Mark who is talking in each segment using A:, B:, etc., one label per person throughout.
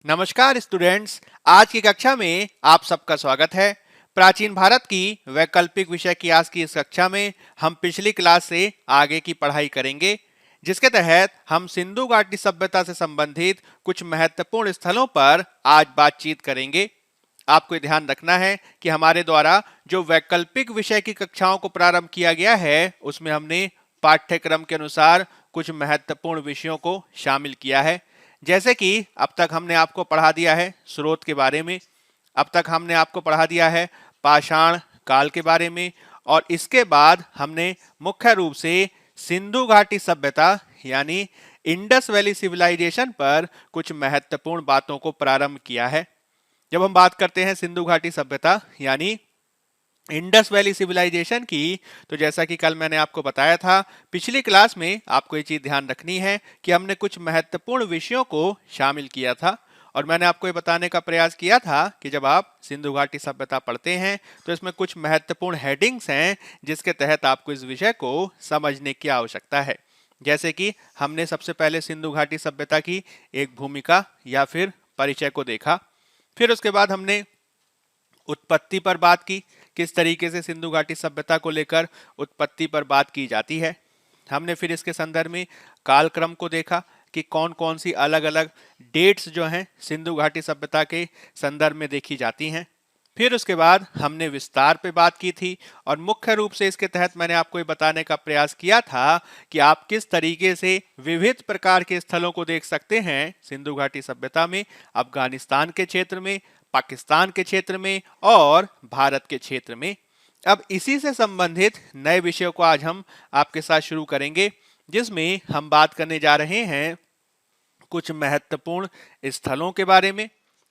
A: नमस्कार स्टूडेंट्स। आज की कक्षा में आप सबका स्वागत है। प्राचीन भारत की वैकल्पिक विषय की आज की इस कक्षा में हम पिछली क्लास से आगे की पढ़ाई करेंगे, जिसके तहत हम सिंधु घाटी सभ्यता से संबंधित कुछ महत्वपूर्ण स्थलों पर आज बातचीत करेंगे। आपको ये ध्यान रखना है कि हमारे द्वारा जो वैकल्पिक विषय की कक्षाओं को प्रारंभ किया गया है, उसमें हमने पाठ्यक्रम के अनुसार कुछ महत्वपूर्ण विषयों को शामिल किया है। जैसे कि अब तक हमने आपको पढ़ा दिया है स्रोत के बारे में, अब तक हमने आपको पढ़ा दिया है पाषाण काल के बारे में, और इसके बाद हमने मुख्य रूप से सिंधु घाटी सभ्यता यानी इंडस वैली सिविलाइजेशन पर कुछ महत्वपूर्ण बातों को प्रारंभ किया है। जब हम बात करते हैं सिंधु घाटी सभ्यता यानी इंडस वैली सिविलाइजेशन की, तो जैसा कि कल मैंने आपको बताया था पिछली क्लास में, आपको ये चीज ध्यान रखनी है कि हमने कुछ महत्वपूर्ण विषयों को शामिल किया था। और मैंने आपको ये बताने का प्रयास किया था कि जब आप सिंधु घाटी सभ्यता पढ़ते हैं तो इसमें कुछ महत्वपूर्ण हेडिंग्स हैं जिसके तहत आपको इस विषय को समझने की आवश्यकता है। जैसे कि हमने सबसे पहले सिंधु घाटी सभ्यता की एक भूमिका या फिर परिचय को देखा, फिर उसके बाद हमने उत्पत्ति पर बात की, किस तरीके से सिंधु घाटी सभ्यता को लेकर उत्पत्ति पर बात की जाती है। हमने फिर इसके संदर्भ में कालक्रम को देखा कि कौन कौन सी अलग अलग डेट्स जो हैं सिंधु घाटी सभ्यता के संदर्भ में देखी जाती हैं। फिर उसके बाद हमने विस्तार पे बात की थी, और मुख्य रूप से इसके तहत मैंने आपको ये बताने का प्रयास किया था कि आप किस तरीके से विविध प्रकार के स्थलों को देख सकते हैं सिंधु घाटी सभ्यता में, अफगानिस्तान के क्षेत्र में, पाकिस्तान के क्षेत्र में और भारत के क्षेत्र में। अब इसी से संबंधित नए विषयों को आज हम आपके साथ शुरू करेंगे, जिसमें हम बात करने जा रहे हैं कुछ महत्वपूर्ण स्थलों के बारे में,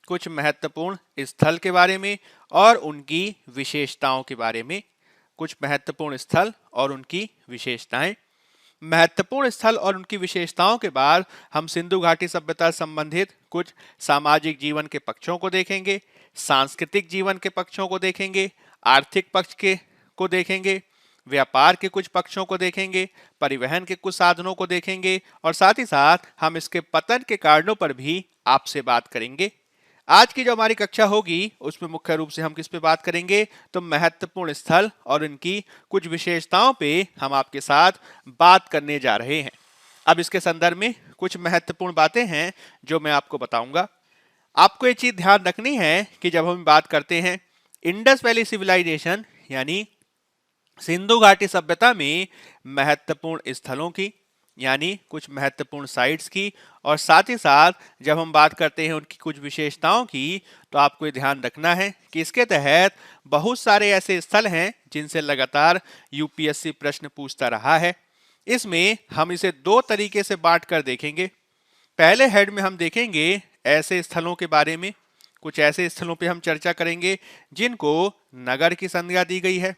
A: कुछ महत्वपूर्ण स्थल के बारे में और उनकी विशेषताओं के बारे में। कुछ महत्वपूर्ण स्थल और उनकी विशेषताएं। महत्वपूर्ण स्थल और उनकी विशेषताओं के बाद हम सिंधु घाटी सभ्यता से संबंधित कुछ सामाजिक जीवन के पक्षों को देखेंगे, सांस्कृतिक जीवन के पक्षों को देखेंगे, आर्थिक पक्ष के को देखेंगे, व्यापार के कुछ पक्षों को देखेंगे, परिवहन के कुछ साधनों को देखेंगे, और साथ ही साथ हम इसके पतन के कारणों पर भी आपसे बात करेंगे। आज की जो हमारी कक्षा होगी उसमें मुख्य रूप से हम किस पे बात करेंगे, तो महत्वपूर्ण स्थल और इनकी कुछ विशेषताओं पे हम आपके साथ बात करने जा रहे हैं। अब इसके संदर्भ में कुछ महत्वपूर्ण बातें हैं जो मैं आपको बताऊंगा। आपको ये चीज ध्यान रखनी है कि जब हम बात करते हैं इंडस वैली सिविलाइजेशन यानी सिंधु घाटी सभ्यता में महत्वपूर्ण स्थलों की यानी कुछ महत्वपूर्ण साइट्स की, और साथ ही साथ जब हम बात करते हैं उनकी कुछ विशेषताओं की, तो आपको ये ध्यान रखना है कि इसके तहत बहुत सारे ऐसे स्थल हैं जिनसे लगातार यूपीएससी प्रश्न पूछता रहा है। इसमें हम इसे दो तरीके से बांट कर देखेंगे। पहले हेड में हम देखेंगे ऐसे स्थलों के बारे में, कुछ ऐसे स्थलों पे हम चर्चा करेंगे जिनको नगर की संज्ञा दी गई है।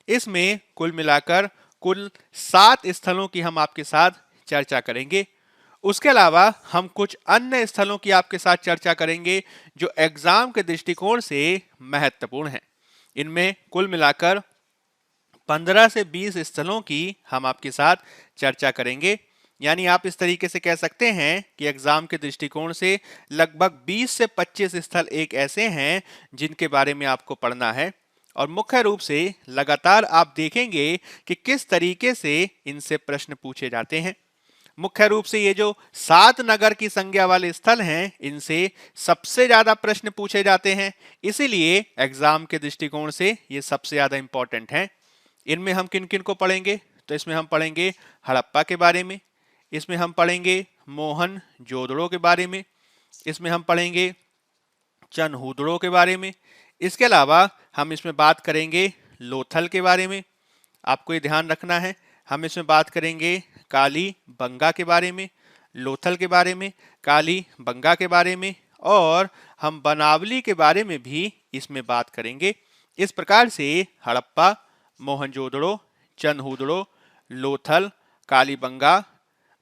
A: इसमें कुल मिलाकर कुल 7 स्थलों की हम आपके साथ चर्चा करेंगे। उसके अलावा हम कुछ अन्य स्थलों की आपके साथ चर्चा करेंगे जो एग्जाम के दृष्टिकोण से महत्वपूर्ण हैं। इनमें कुल मिलाकर 15 से 20 स्थलों की हम आपके साथ चर्चा करेंगे। यानी आप इस तरीके से कह सकते हैं कि एग्जाम के दृष्टिकोण से लगभग 20 से 25 स्थल एक ऐसे हैं जिनके बारे में आपको पढ़ना है, और मुख्य रूप से लगातार आप देखेंगे कि किस तरीके से इनसे प्रश्न पूछे जाते हैं। मुख्य रूप से ये जो 7 नगर की संज्ञा वाले स्थल हैं, इनसे सबसे ज्यादा प्रश्न पूछे जाते हैं, इसीलिए एग्जाम के दृष्टिकोण से ये सबसे ज्यादा इंपॉर्टेंट हैं। इनमें हम किन किन को पढ़ेंगे, तो इसमें हम पढ़ेंगे हड़प्पा के बारे में, इसमें हम पढ़ेंगे मोहनजोदड़ो के बारे में, इसमें हम पढ़ेंगे चनहूदड़ो के बारे में। इसके अलावा हम इसमें बात करेंगे लोथल के बारे में। आपको ये ध्यान रखना है, हम इसमें बात करेंगे काली बंगा के बारे में, लोथल के बारे में, काली बंगा के बारे में, और हम बनावली के बारे में भी इसमें बात करेंगे। इस प्रकार से हड़प्पा, मोहनजोदड़ो, चनहूदड़ो, लोथल, कालीबंगा,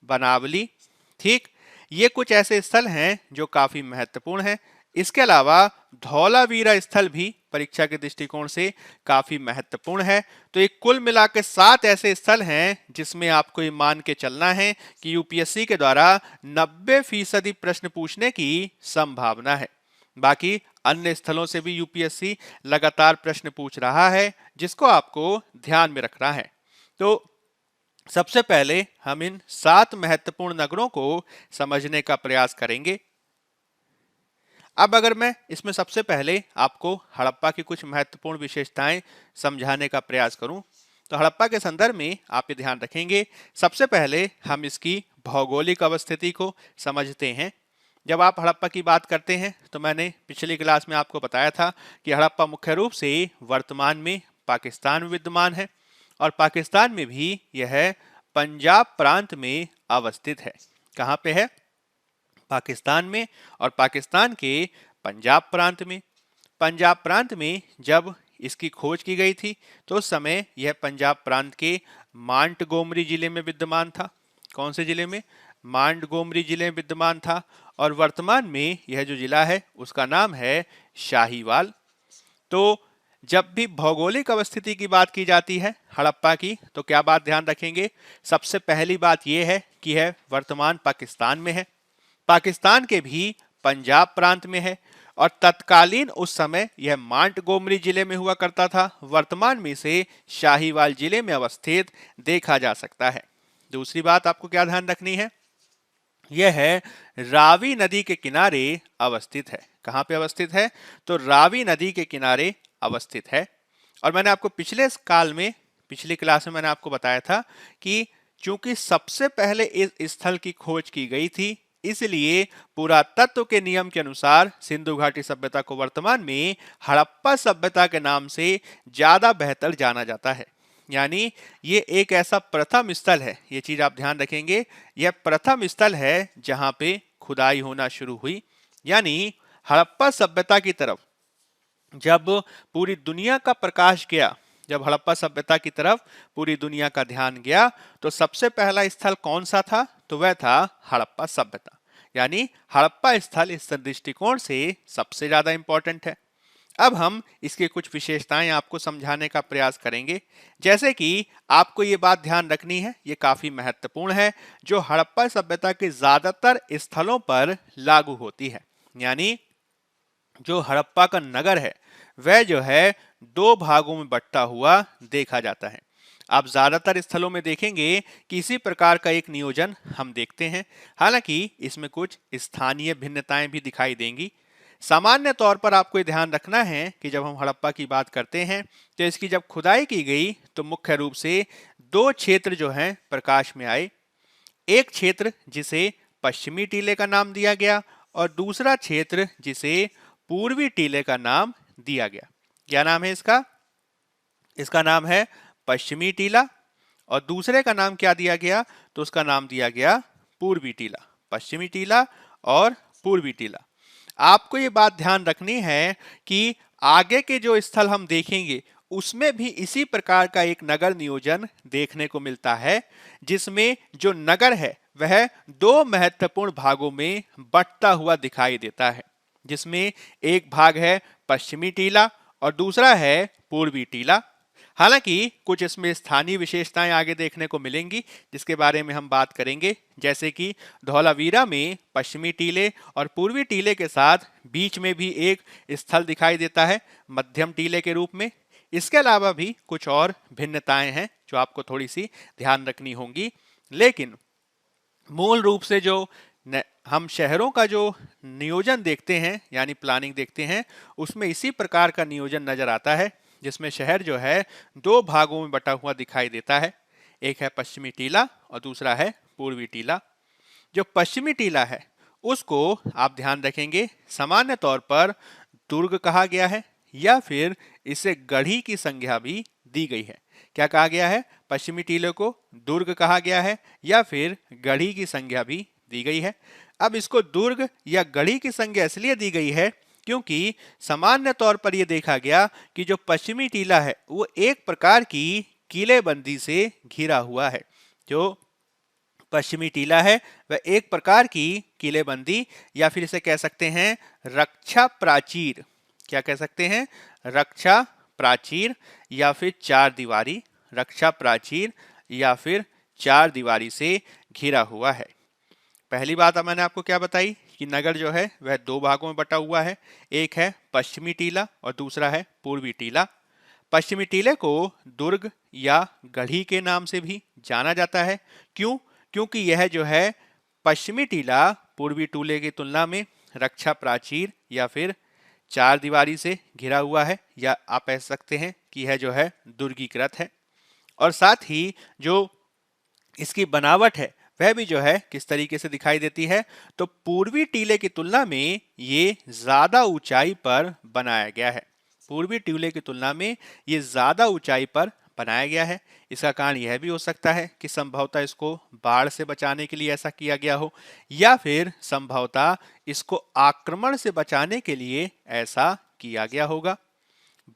A: बनावली, ठीक, ये कुछ ऐसे स्थल हैं जो काफी महत्वपूर्ण हैं। इसके अलावा धौलावीरा स्थल भी परीक्षा के दृष्टिकोण से काफी महत्वपूर्ण है। तो एक कुल मिलाकर 7 ऐसे स्थल हैं जिसमें आपको ये मान के चलना है कि यूपीएससी के द्वारा 90% प्रश्न पूछने की संभावना है। बाकी अन्य स्थलों से भी यूपीएससी लगातार प्रश्न पूछ रहा है, जिसको आपको ध्यान में रखना है। तो सबसे पहले हम इन 7 महत्वपूर्ण नगरों को समझने का प्रयास करेंगे। अब अगर मैं इसमें सबसे पहले आपको हड़प्पा की कुछ महत्वपूर्ण विशेषताएं समझाने का प्रयास करूं, तो हड़प्पा के संदर्भ में आप ये ध्यान रखेंगे, सबसे पहले हम इसकी भौगोलिक अवस्थिति को समझते हैं। जब आप हड़प्पा की बात करते हैं तो मैंने पिछली क्लास में आपको बताया था कि हड़प्पा मुख्य रूप से वर्तमान में पाकिस्तान में विद्यमान है और पाकिस्तान में भी यह पंजाब प्रांत में अवस्थित है। कहाँ पे है? पाकिस्तान में, और पाकिस्तान के पंजाब प्रांत में। पंजाब प्रांत में जब इसकी खोज की गई थी तो उस समय यह पंजाब प्रांत के मांटगोमरी जिले में विद्यमान था। कौन से जिले में? मांटगोमरी जिले में विद्यमान था। और वर्तमान में यह जो जिला है उसका नाम है शाहीवाल। तो जब भी भौगोलिक अवस्थिति की बात की जाती है हड़प्पा की, तो क्या बात ध्यान रखेंगे? सबसे पहली बात यह है कि यह वर्तमान पाकिस्तान में है, पाकिस्तान के भी पंजाब प्रांत में है, और तत्कालीन उस समय यह मांटगोमरी जिले में हुआ करता था। वर्तमान में इसे शाहीवाल जिले में अवस्थित देखा जा सकता है। दूसरी बात आपको क्या ध्यान रखनी है? यह है रावी नदी के किनारे अवस्थित है। कहाँ पे अवस्थित है? तो रावी नदी के किनारे अवस्थित है। और मैंने आपको पिछली क्लास में मैंने आपको बताया था कि चूंकि सबसे पहले इस स्थल की खोज की गई थी, इसलिए पुरातत्व के नियम के अनुसार सिंधु घाटी सभ्यता को वर्तमान में हड़प्पा सभ्यता के नाम से ज्यादा बेहतर जाना जाता है। यानी ये एक ऐसा प्रथम स्थल है, ये चीज आप ध्यान रखेंगे, यह प्रथम स्थल है जहां पे खुदाई होना शुरू हुई। यानी हड़प्पा सभ्यता की तरफ जब पूरी दुनिया का प्रकाश गया, जब हड़प्पा सभ्यता की तरफ पूरी दुनिया का ध्यान गया, तो सबसे पहला स्थल कौन सा था? तो वह था हड़प्पा सभ्यता। यानी हड़प्पा स्थल इस दृष्टिकोण से सबसे ज्यादा इंपॉर्टेंट है। अब हम इसके कुछ विशेषताएं आपको समझाने का प्रयास करेंगे। जैसे कि आपको ये बात ध्यान रखनी है, ये काफी महत्वपूर्ण है, जो हड़प्पा सभ्यता के ज्यादातर स्थलों पर लागू होती है। यानी जो हड़प्पा का नगर है वह जो है 2 भागों में बंटा हुआ देखा जाता है। आप ज्यादातर स्थलों में देखेंगे कि इसी प्रकार का एक नियोजन हम देखते हैं। हालांकि इसमें कुछ स्थानीय भिन्नताएं भी दिखाई देंगी। सामान्य तौर पर आपको ध्यान रखना है कि जब हम हड़प्पा की बात करते हैं तो इसकी जब खुदाई की गई तो मुख्य रूप से 2 क्षेत्र जो हैं प्रकाश में आए। एक क्षेत्र जिसे पश्चिमी टीले का नाम दिया गया और दूसरा क्षेत्र जिसे पूर्वी टीले का नाम दिया गया। क्या नाम है इसका? इसका नाम है पश्चिमी टीला, और दूसरे का नाम क्या दिया गया? तो उसका नाम दिया गया पूर्वी टीला। पश्चिमी टीला और पूर्वी टीला। आपको ये बात ध्यान रखनी है कि आगे के जो स्थल हम देखेंगे उसमें भी इसी प्रकार का एक नगर नियोजन देखने को मिलता है, जिसमें जो नगर है वह 2 महत्वपूर्ण भागों में बंटता हुआ दिखाई देता है, जिसमें एक भाग है पश्चिमी टीला और दूसरा है पूर्वी टीला। हालांकि कुछ इसमें स्थानीय विशेषताएं आगे देखने को मिलेंगी जिसके बारे में हम बात करेंगे, जैसे कि धौलावीरा में पश्चिमी टीले और पूर्वी टीले के साथ बीच में भी एक स्थल दिखाई देता है मध्यम टीले के रूप में। इसके अलावा भी कुछ और भिन्नताएं हैं जो आपको थोड़ी सी ध्यान रखनी होंगी, लेकिन मूल रूप से जो हम शहरों का जो नियोजन देखते हैं यानी प्लानिंग देखते हैं, उसमें इसी प्रकार का नियोजन नजर आता है, जिसमें शहर जो है 2 भागों में बटा हुआ दिखाई देता है। एक है पश्चिमी टीला और दूसरा है पूर्वी टीला। जो पश्चिमी टीला है उसको आप ध्यान रखेंगे सामान्य तौर पर दुर्ग कहा गया है, या फिर इसे गढ़ी की संज्ञा भी दी गई है। क्या कहा गया है? पश्चिमी टीले को दुर्ग कहा गया है या फिर गढ़ी की संज्ञा भी दी गई है। अब इसको दुर्ग या गढ़ी की संज्ञा इसलिए दी गई है क्योंकि सामान्य तौर पर यह देखा गया कि जो पश्चिमी टीला है वो एक प्रकार की किलेबंदी से घिरा हुआ है। जो पश्चिमी टीला है वह एक प्रकार की किलेबंदी, या फिर इसे कह सकते हैं रक्षा प्राचीर। क्या कह सकते हैं? रक्षा प्राचीर या फिर चार दीवारी। रक्षा प्राचीर या फिर चार दीवारी से घिरा हुआ है। पहली बात मैंने आपको क्या बताई कि नगर जो है वह दो भागों में बटा हुआ है। एक है पश्चिमी टीला और दूसरा है पूर्वी टीला। पश्चिमी टीले को दुर्ग या गढ़ी के नाम से भी जाना जाता है। क्यों? क्योंकि यह जो है पश्चिमी टीला पूर्वी टीले की तुलना में रक्षा प्राचीर या फिर चार दीवारी से घिरा हुआ है, या आप कह सकते हैं कि यह जो है दुर्गीकृत है। और साथ ही जो इसकी बनावट है वह भी जो है किस तरीके से दिखाई देती है, तो पूर्वी टीले की तुलना में ये ज्यादा ऊंचाई पर बनाया गया है। पूर्वी टीले की तुलना में ये ज्यादा ऊंचाई पर बनाया गया है। इसका कारण यह भी हो सकता है कि संभवतः इसको बाढ़ से बचाने के लिए ऐसा किया गया हो, या फिर संभवतः इसको आक्रमण से बचाने के लिए ऐसा किया गया होगा।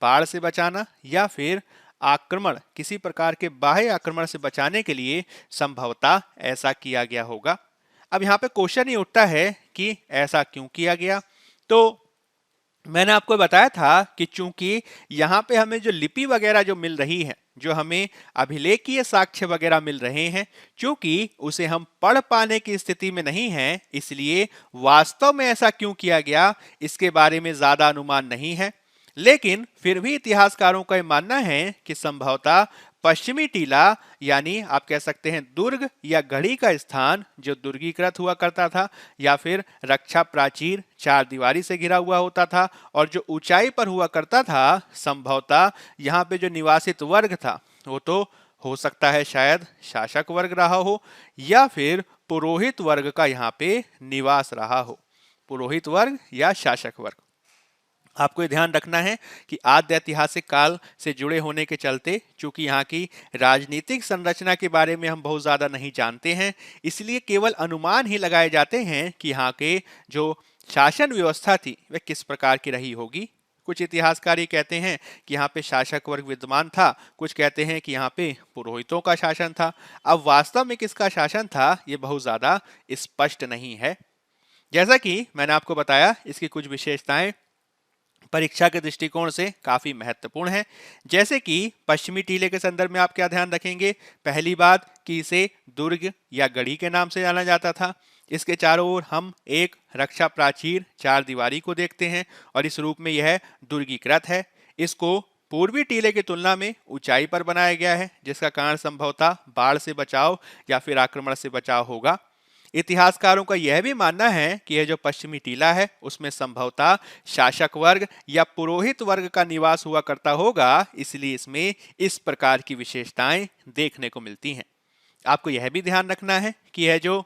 A: बाढ़ से बचाना या फिर आक्रमण, किसी प्रकार के बाह्य आक्रमण से बचाने के लिए संभवतः ऐसा किया गया होगा। अब यहाँ पे क्वेश्चन ही उठता है कि ऐसा क्यों किया गया। तो मैंने आपको बताया था कि चूंकि यहाँ पे हमें जो लिपि वगैरह जो मिल रही है, जो हमें अभिलेखीय साक्ष्य वगैरह मिल रहे हैं, चूंकि उसे हम पढ़ पाने की स्थिति में नहीं है, इसलिए वास्तव में ऐसा क्यों किया गया इसके बारे में ज्यादा अनुमान नहीं है। लेकिन फिर भी इतिहासकारों का यह मानना है कि संभवतः पश्चिमी टीला यानी आप कह सकते हैं दुर्ग या गढ़ी का स्थान जो दुर्गीकृत हुआ करता था, या फिर रक्षा प्राचीर चार दीवारी से घिरा हुआ होता था और जो ऊंचाई पर हुआ करता था, संभवतः यहाँ पे जो निवासित वर्ग था वो तो हो सकता है शायद शासक वर्ग रहा हो, या फिर पुरोहित वर्ग का यहाँ पे निवास रहा हो। पुरोहित वर्ग या शासक वर्ग। आपको ये ध्यान रखना है कि आद्य ऐतिहासिक काल से जुड़े होने के चलते चूंकि यहाँ की राजनीतिक संरचना के बारे में हम बहुत ज्यादा नहीं जानते हैं, इसलिए केवल अनुमान ही लगाए जाते हैं कि यहाँ के जो शासन व्यवस्था थी वह किस प्रकार की रही होगी। कुछ इतिहासकार ये कहते हैं कि यहाँ पे शासक वर्ग विद्यमान था, कुछ कहते हैं कि यहाँ पे पुरोहितों का शासन था। अब वास्तव में किसका शासन था ये बहुत ज्यादा स्पष्ट नहीं है। जैसा कि मैंने आपको बताया, इसकी कुछ विशेषताएं परीक्षा के दृष्टिकोण से काफी महत्वपूर्ण है। जैसे कि पश्चिमी टीले के संदर्भ में आप क्या ध्यान रखेंगे? पहली बात कि इसे दुर्ग या गढ़ी के नाम से जाना जाता था। इसके चारों ओर हम एक रक्षा प्राचीर चार दीवारी को देखते हैं और इस रूप में यह दुर्गीकृत है। इसको पूर्वी टीले की तुलना में ऊंचाई पर बनाया गया है, जिसका कारण संभवतः बाढ़ से बचाव या फिर आक्रमण से बचाव होगा। इतिहासकारों का यह भी मानना है कि यह जो पश्चिमी टीला है उसमें संभवतः शासक वर्ग या पुरोहित वर्ग का निवास हुआ करता होगा, इसलिए इसमें इस प्रकार की विशेषताएं देखने को मिलती हैं। आपको यह भी ध्यान रखना है कि यह जो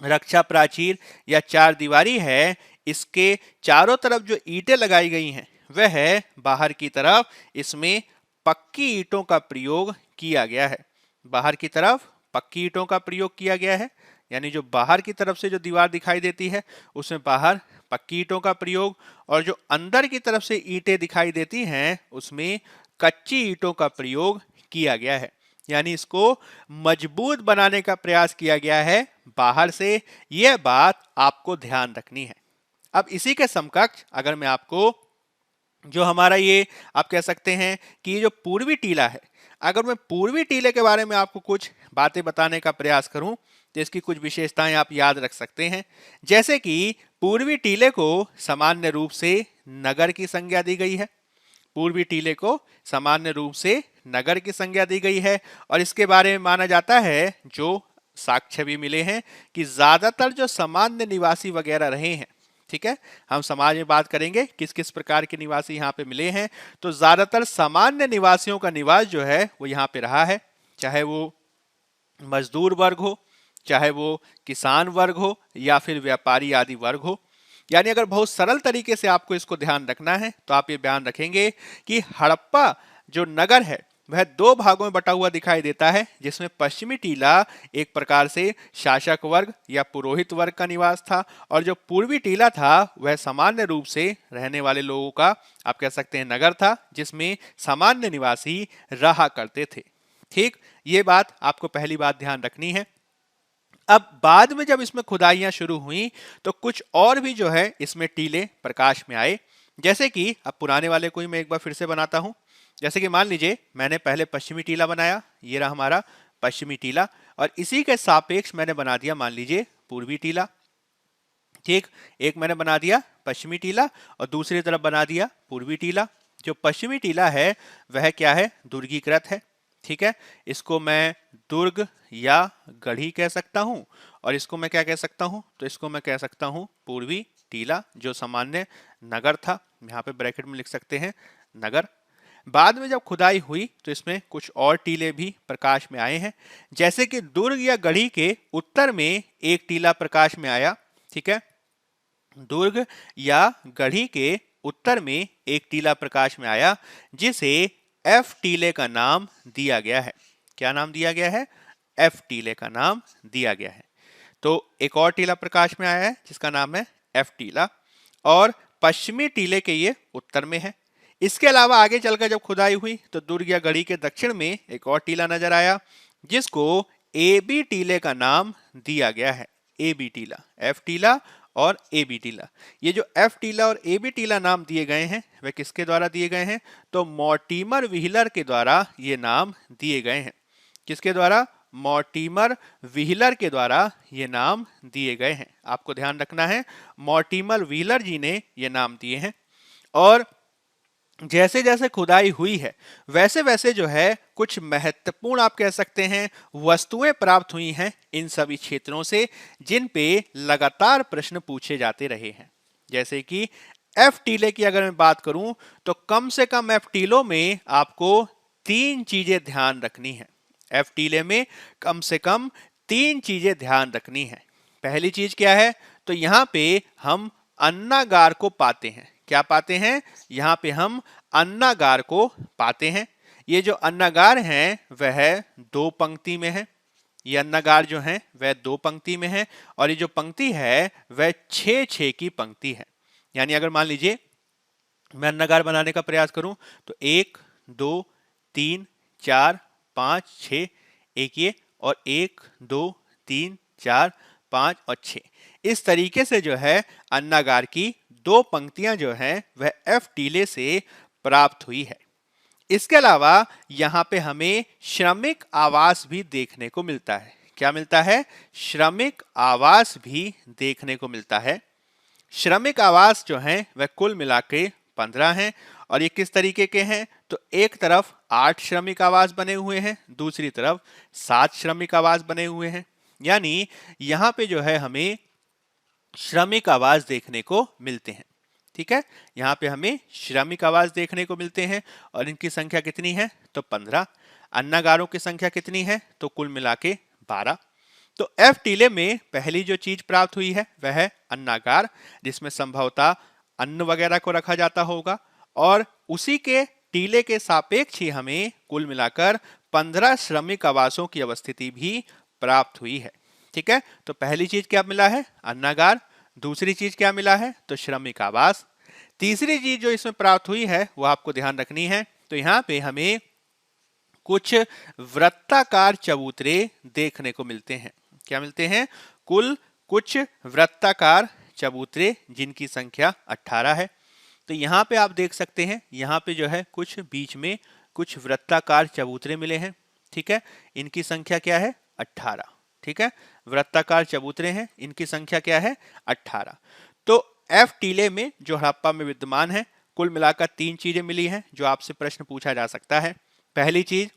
A: रक्षा प्राचीर या चार दीवारी है, इसके चारों तरफ जो ईंटें लगाई गई हैं वह है बाहर की तरफ इसमें पक्की ईंटों का प्रयोग किया गया है। बाहर की तरफ पक्की ईंटों का प्रयोग किया गया है, यानी जो बाहर की तरफ से जो दीवार दिखाई देती है उसमें बाहर पक्की ईंटों का प्रयोग, और जो अंदर की तरफ से ईंटें दिखाई देती हैं उसमें कच्ची ईंटों का प्रयोग किया गया है। यानी इसको मजबूत बनाने का प्रयास किया गया है बाहर से। यह बात आपको ध्यान रखनी है। अब इसी के समकक्ष अगर मैं आपको जो हमारा ये आप कह सकते हैं कि ये जो पूर्वी टीला है, अगर मैं पूर्वी टीले के बारे में आपको कुछ बातें बताने का प्रयास करूं तो इसकी कुछ विशेषताएं आप याद रख सकते हैं। जैसे कि पूर्वी टीले को सामान्य रूप से नगर की संज्ञा दी गई है। पूर्वी टीले को सामान्य रूप से नगर की संज्ञा दी गई है और इसके बारे में माना जाता है, जो साक्ष्य भी मिले हैं, कि ज्यादातर जो सामान्य निवासी वगैरह रहे हैं, ठीक है, हम समाज में बात करेंगे किस किस प्रकार के निवासी यहाँ पे मिले हैं, तो ज्यादातर सामान्य निवासियों का निवास जो है वो यहाँ पे रहा है। चाहे वो मजदूर वर्ग हो, चाहे वो किसान वर्ग हो, या फिर व्यापारी आदि वर्ग हो। यानी अगर बहुत सरल तरीके से आपको इसको ध्यान रखना है तो आप ये ध्यान रखेंगे कि हड़प्पा जो नगर है वह दो भागों में बटा हुआ दिखाई देता है, जिसमें पश्चिमी टीला एक प्रकार से शासक वर्ग या पुरोहित वर्ग का निवास था, और जो पूर्वी टीला था वह सामान्य रूप से रहने वाले लोगों का आप कह सकते हैं नगर था, जिसमें सामान्य निवासी रहा करते थे। ठीक, ये बात आपको पहली बात ध्यान रखनी है। अब बाद में जब इसमें खुदाइयां शुरू हुई तो कुछ और भी जो है इसमें टीले प्रकाश में आए। जैसे कि अब पुराने वाले को ही मैं एक बार फिर से बनाता हूं। जैसे कि मान लीजिए मैंने पहले पश्चिमी टीला बनाया, ये रहा हमारा पश्चिमी टीला, और इसी के सापेक्ष मैंने बना दिया मान लीजिए पूर्वी टीला। ठीक, एक मैंने बना दिया पश्चिमी टीला और दूसरी तरफ बना दिया पूर्वी टीला। जो पश्चिमी टीला है वह क्या है, दुर्गीकृत है। ठीक है, इसको मैं दुर्ग या गढ़ी कह सकता हूं, और इसको मैं क्या कह सकता हूं, तो इसको मैं कह सकता हूं पूर्वी टीला, जो सामान्य नगर था। यहाँ पे ब्रैकेट में लिख सकते हैं नगर। बाद में जब खुदाई हुई तो इसमें कुछ और टीले भी प्रकाश में आए हैं। जैसे कि दुर्ग या गढ़ी के उत्तर में एक टीला प्रकाश में आया। ठीक है, दुर्ग या गढ़ी के उत्तर में एक टीला प्रकाश में आया, जिसे एफ टीले का नाम दिया गया है। क्या नाम दिया गया है, एफ टीले का नाम दिया गया है। तो एक और टीला प्रकाश में आया है जिसका नाम है एफ टीला, और पश्चिमी टीले के ये उत्तर में है। इसके अलावा आगे चलकर जब खुदाई हुई तो दुर्ग या गढ़ी के दक्षिण में एक और टीला नजर आया, जिसको ए बी टीले का नाम दिया गया है। ए बी टीला, एफ टीला और ए बी टीला। ये जो एफ टीला और ए बी टीला नाम दिए गए हैं वे किसके द्वारा दिए गए हैं, तो मॉर्टिमर व्हीलर के द्वारा ये नाम दिए गए हैं। किसके द्वारा, मॉर्टिमर व्हीलर के द्वारा ये नाम दिए गए हैं। आपको ध्यान रखना है, मॉर्टिमर व्हीलर जी ने ये नाम दिए हैं। और जैसे जैसे खुदाई हुई है वैसे वैसे जो है कुछ महत्वपूर्ण आप कह सकते हैं वस्तुएं प्राप्त हुई हैं इन सभी क्षेत्रों से, जिन पे लगातार प्रश्न पूछे जाते रहे हैं। जैसे कि एफ टीले की अगर मैं बात करूं तो कम से कम एफ टीलों में आपको 3 चीजें ध्यान रखनी है। एफ टीले में कम से कम 3 चीजें ध्यान रखनी है। पहली चीज क्या है, तो यहां पे हम अन्नागार को पाते हैं। क्या पाते हैं, यहां पे हम अन्नागार को पाते हैं। ये जो अन्नागार हैं वह 2 पंक्ति में है। ये अन्नागार जो हैं वह 2 पंक्ति में है, और ये जो पंक्ति है वह 6-6 की पंक्ति है। यानी अगर मान लीजिए मैं अन्नागार बनाने का प्रयास करूं तो 1 2 3 4 5 6, एक ये, और 1 2 3 4 5 और 6, इस तरीके से जो है अन्नागार की 2 पंक्तियां जो हैं वह एफ टीले से प्राप्त हुई है। इसके अलावा यहां पे हमें श्रमिक आवास भी देखने को मिलता है। क्या मिलता है, श्रमिक आवास भी देखने को मिलता है। श्रमिक आवास जो हैं वह कुल मिला के 15 हैं, और ये किस तरीके के हैं, तो एक तरफ 8 श्रमिक आवास बने हुए हैं, दूसरी तरफ 7 श्रमिक आवास बने हुए हैं। यानी यहां पे जो है हमें श्रमिक आवास देखने को मिलते हैं। ठीक है, यहां पे हमें श्रमिक आवास देखने को मिलते हैं, और इनकी संख्या कितनी है, तो 15। अन्नागारों की संख्या कितनी है, तो कुल मिला के 12। तो एफ टीले में पहली जो चीज प्राप्त हुई है वह है अन्नागार, जिसमें संभवतः अन्न वगैरह को रखा जाता होगा, और उसी के टीले के सापेक्ष ही हमें कुल मिलाकर 15 श्रमिक आवासों की अवस्थिति भी प्राप्त हुई है। ठीक है, तो पहली चीज क्या मिला है, अन्नागार। दूसरी चीज क्या मिला है, तो श्रमिक आवास। तीसरी चीज जो इसमें प्राप्त हुई है वो आपको ध्यान रखनी है। तो यहाँ पे हमें कुछ वृत्ताकार चबूतरे देखने को मिलते हैं। क्या मिलते हैं, कुल कुछ वृत्ताकार चबूतरे, जिनकी संख्या 18 है। तो यहाँ पे आप देख सकते हैं, यहाँ पे जो है कुछ बीच में कुछ वृत्ताकार चबूतरे मिले हैं। ठीक है, इनकी संख्या क्या है, 18। ठीक है, वृत्ताकार चबूतरे हैं, इनकी संख्या क्या है, 18। तो एफ टीले में जो हड़प्पा में विद्यमान है कुल मिलाकर 3 चीजें मिली हैं जो आपसे प्रश्न पूछा जा सकता है। पहली चीज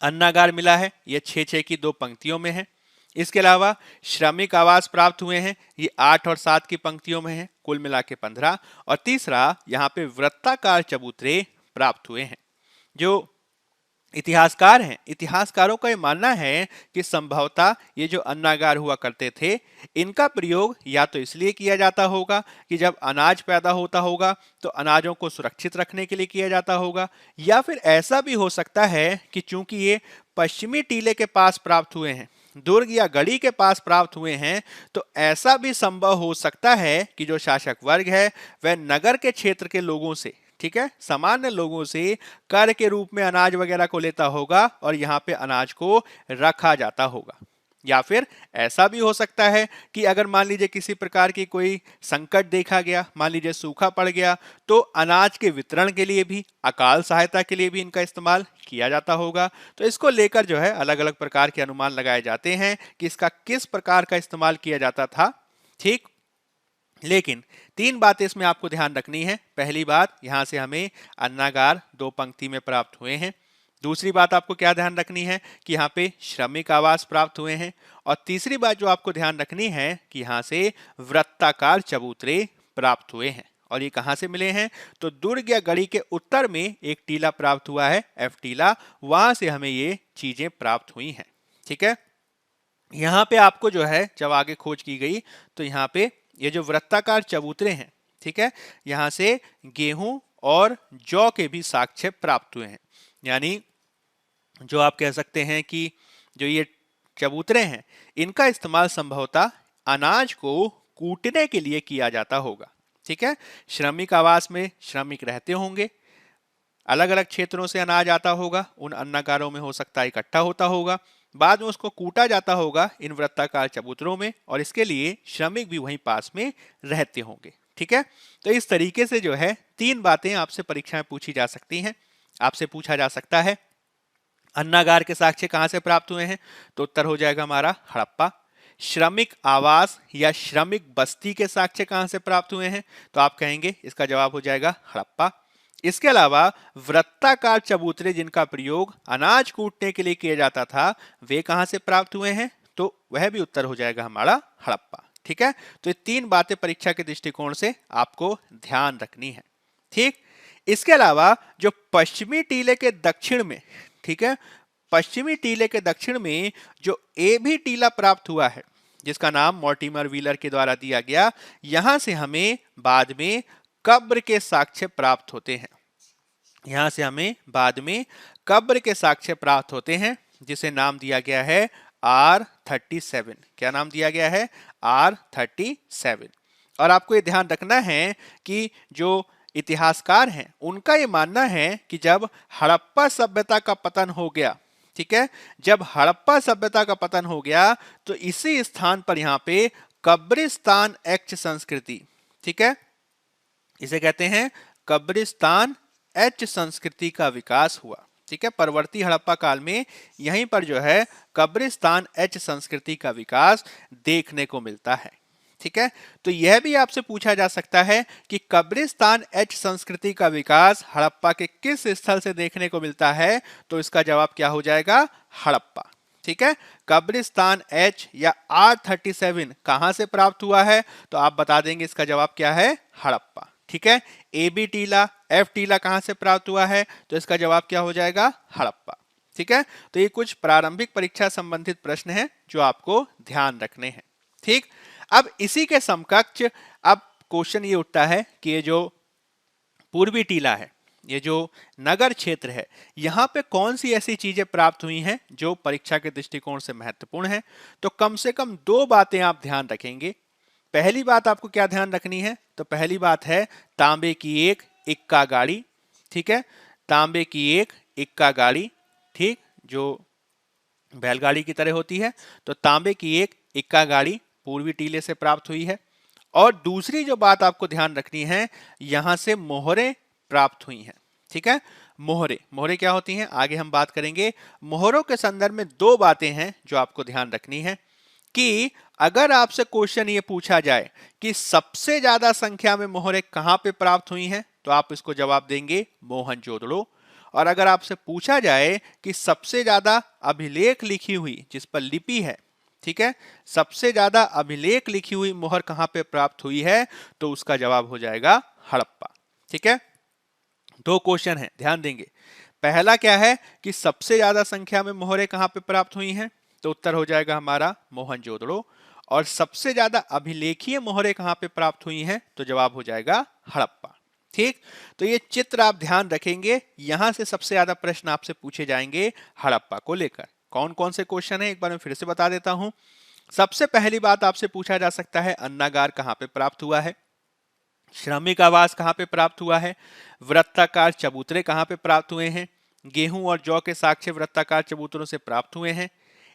A: अन्नागार मिला है, ये 6-6 की 2 पंक्तियों में है। इसके अलावा श्रमिक आवास प्राप्त हुए हैं, ये 8 और 7 की पंक्तियों में है, कुल मिला के 15। और तीसरा यहाँ पे वृत्ताकार चबूतरे प्राप्त हुए हैं। जो इतिहासकार हैं, इतिहासकारों का ये मानना है कि संभवतः ये जो अन्नागार हुआ करते थे इनका प्रयोग या तो इसलिए किया जाता होगा कि जब अनाज पैदा होता होगा तो अनाजों को सुरक्षित रखने के लिए किया जाता होगा, या फिर ऐसा भी हो सकता है कि चूंकि ये पश्चिमी टीले के पास प्राप्त हुए हैं, दुर्ग या गढ़ी के पास प्राप्त हुए हैं, तो ऐसा भी संभव हो सकता है कि जो शासक वर्ग है वह नगर के क्षेत्र के लोगों से, ठीक है, सामान्य लोगों से कर के रूप में अनाज वगैरह को लेता होगा और यहाँ पे अनाज को रखा जाता होगा। या फिर ऐसा भी हो सकता है कि अगर मान लीजिए किसी प्रकार की कोई संकट देखा गया, मान लीजिए सूखा पड़ गया, तो अनाज के वितरण के लिए भी, अकाल सहायता के लिए भी इनका इस्तेमाल किया जाता होगा। तो इसको लेकर जो है अलग अलग प्रकार के अनुमान लगाए जाते हैं कि इसका किस प्रकार का इस्तेमाल किया जाता था। ठीक, लेकिन तीन बातें इसमें आपको ध्यान रखनी है। पहली बात, यहां से हमें अन्नागार दो पंक्ति में प्राप्त हुए हैं। दूसरी बात आपको क्या ध्यान रखनी है कि यहाँ पे श्रमिक आवास प्राप्त हुए हैं। और तीसरी बात जो आपको ध्यान रखनी है कि यहाँ से वृत्ताकार चबूतरे प्राप्त हुए हैं। और ये कहाँ से मिले हैं? तो दुर्ग या गढ़ी के उत्तर में एक टीला प्राप्त हुआ है, एफ टीला, वहां से हमें ये चीजें प्राप्त हुई हैं। ठीक है, यहाँ पे आपको जो है जब आगे खोज की गई तो यहाँ पे ये जो वृत्ताकार चबूतरे हैं, ठीक है, यहाँ से गेहूं और जौ के भी साक्ष्य प्राप्त हुए हैं। यानी जो आप कह सकते हैं कि जो ये चबूतरे हैं, इनका इस्तेमाल संभवतः अनाज को कूटने के लिए किया जाता होगा। ठीक है, श्रमिक आवास में श्रमिक रहते होंगे, अलग अलग क्षेत्रों से अनाज आता होगा, उन अन्नागारों में हो सकता है इकट्ठा होता होगा, बाद में उसको कूटा जाता होगा इन वृत्ताकार चबूतरों में, और इसके लिए श्रमिक भी वहीं पास में रहते होंगे। ठीक है, तो इस तरीके से जो है तीन बातें आपसे परीक्षा में पूछी जा सकती हैं। आपसे पूछा जा सकता है अन्नागार के साक्ष्य कहां से प्राप्त हुए हैं, तो उत्तर हो जाएगा हमारा हड़प्पा। श्रमिक आवास या श्रमिक बस्ती के साक्ष्य कहां से प्राप्त हुए हैं, तो आप कहेंगे इसका जवाब हो जाएगा हड़प्पा। इसके अलावा वृत्ताकार चबूतरे जिनका प्रयोग अनाज कूटने के लिए किया जाता था, वे कहां से प्राप्त हुए हैं, तो वह भी उत्तर हो जाएगा हमारा हड़प्पा। ठीक है, तो ये तीन बातें परीक्षा के दृष्टिकोण से आपको ध्यान रखनी है। ठीक, इसके अलावा जो पश्चिमी टीले के दक्षिण में, ठीक है, पश्चिमी टीले के दक्षिण में जो ए भी टीला प्राप्त हुआ है, जिसका नाम मॉर्टिमर व्हीलर के द्वारा दिया गया, यहां से हमें बाद में कब्र के साक्ष्य प्राप्त होते हैं। यहां से हमें बाद में कब्र के साक्ष्य प्राप्त होते हैं, जिसे नाम दिया गया है R37। क्या नाम दिया गया है? R37। और आपको ये ध्यान रखना है कि जो इतिहासकार हैं उनका ये मानना है कि जब हड़प्पा सभ्यता का पतन हो गया, ठीक है, जब हड़प्पा सभ्यता का पतन हो गया तो इसी स्थान पर यहाँ पे कब्रिस्तान एच संस्कृति, ठीक है, इसे कहते हैं कब्रिस्तान एच संस्कृति का विकास हुआ। ठीक है, परवर्ती हड़प्पा काल में यहीं पर जो है कब्रिस्तान एच संस्कृति का विकास देखने को मिलता है। ठीक है, तो यह भी आपसे पूछा जा सकता है कि कब्रिस्तान एच संस्कृति का विकास हड़प्पा के किस स्थल से देखने को मिलता है, तो इसका जवाब क्या हो जाएगा? हड़प्पा। ठीक है, कब्रिस्तान एच या R37 कहां से प्राप्त हुआ है, तो आप बता देंगे इसका जवाब क्या है? हड़प्पा। ठीक है, ए बी टीला, एफ टीला कहां से प्राप्त हुआ है, तो इसका जवाब क्या हो जाएगा? हड़प्पा। ठीक है, तो ये कुछ प्रारंभिक परीक्षा संबंधित प्रश्न हैं जो आपको ध्यान रखने हैं। ठीक, अब इसी के समकक्ष अब क्वेश्चन ये उठता है कि ये जो पूर्वी टीला है, ये जो नगर क्षेत्र है, यहाँ पे कौन सी ऐसी चीजें प्राप्त हुई हैं जो परीक्षा के दृष्टिकोण से महत्वपूर्ण है। तो कम से कम दो बातें आप ध्यान रखेंगे। पहली बात आपको क्या ध्यान रखनी है, तो पहली बात है तांबे की एक इक्का गाड़ी। ठीक है, तांबे की एक इक्का गाड़ी, ठीक, जो बैलगाड़ी की तरह होती है, तो तांबे की एक इक्का गाड़ी पूर्वी टीले से प्राप्त हुई है। और दूसरी जो बात आपको ध्यान रखनी है, यहां से मोहरें प्राप्त हुई हैं। ठीक है, मोहरे, मोहरे क्या होती हैं आगे हम बात करेंगे। मोहरों के संदर्भ में दो बातें हैं जो आपको ध्यान रखनी है कि अगर आपसे क्वेश्चन ये पूछा जाए कि सबसे ज्यादा संख्या में मोहरें कहां पे प्राप्त हुई हैं, तो आप इसको जवाब देंगे मोहनजोदड़ो। और अगर आपसे पूछा जाए कि सबसे ज्यादा अभिलेख लिखी हुई जिस पर लिपि है, ठीक है, सबसे ज्यादा अभिलेख लिखी हुई मोहर कहां पे प्राप्त हुई है, तो उसका जवाब हो जाएगा हड़प्पा। ठीक है, दो क्वेश्चन है, ध्यान देंगे। पहला क्या है कि सबसे ज्यादा संख्या में मोहरें कहां पे प्राप्त हुई हैं, तो उत्तर हो जाएगा हमारा मोहनजोदड़ो। और सबसे ज्यादा अभिलेखीय मोहरें कहां पे प्राप्त हुई हैं, तो जवाब हो जाएगा हड़प्पा। ठीक, तो ये चित्र आप ध्यान रखेंगे, यहां से सबसे ज्यादा प्रश्न आपसे पूछे जाएंगे हड़प्पा को लेकर। कौन कौन से क्वेश्चन है एक बार मैं फिर से बता देता हूं। सबसे पहली बात आपसे पूछा जा सकता है अन्नागार कहां पे प्राप्त हुआ है, श्रमिक आवास कहां पे प्राप्त हुआ है, वृत्ताकार चबूतरे कहां पे प्राप्त हुए हैं, गेहूं और जौ के साक्ष्य वृत्ताकार चबूतरों से प्राप्त हुए हैं,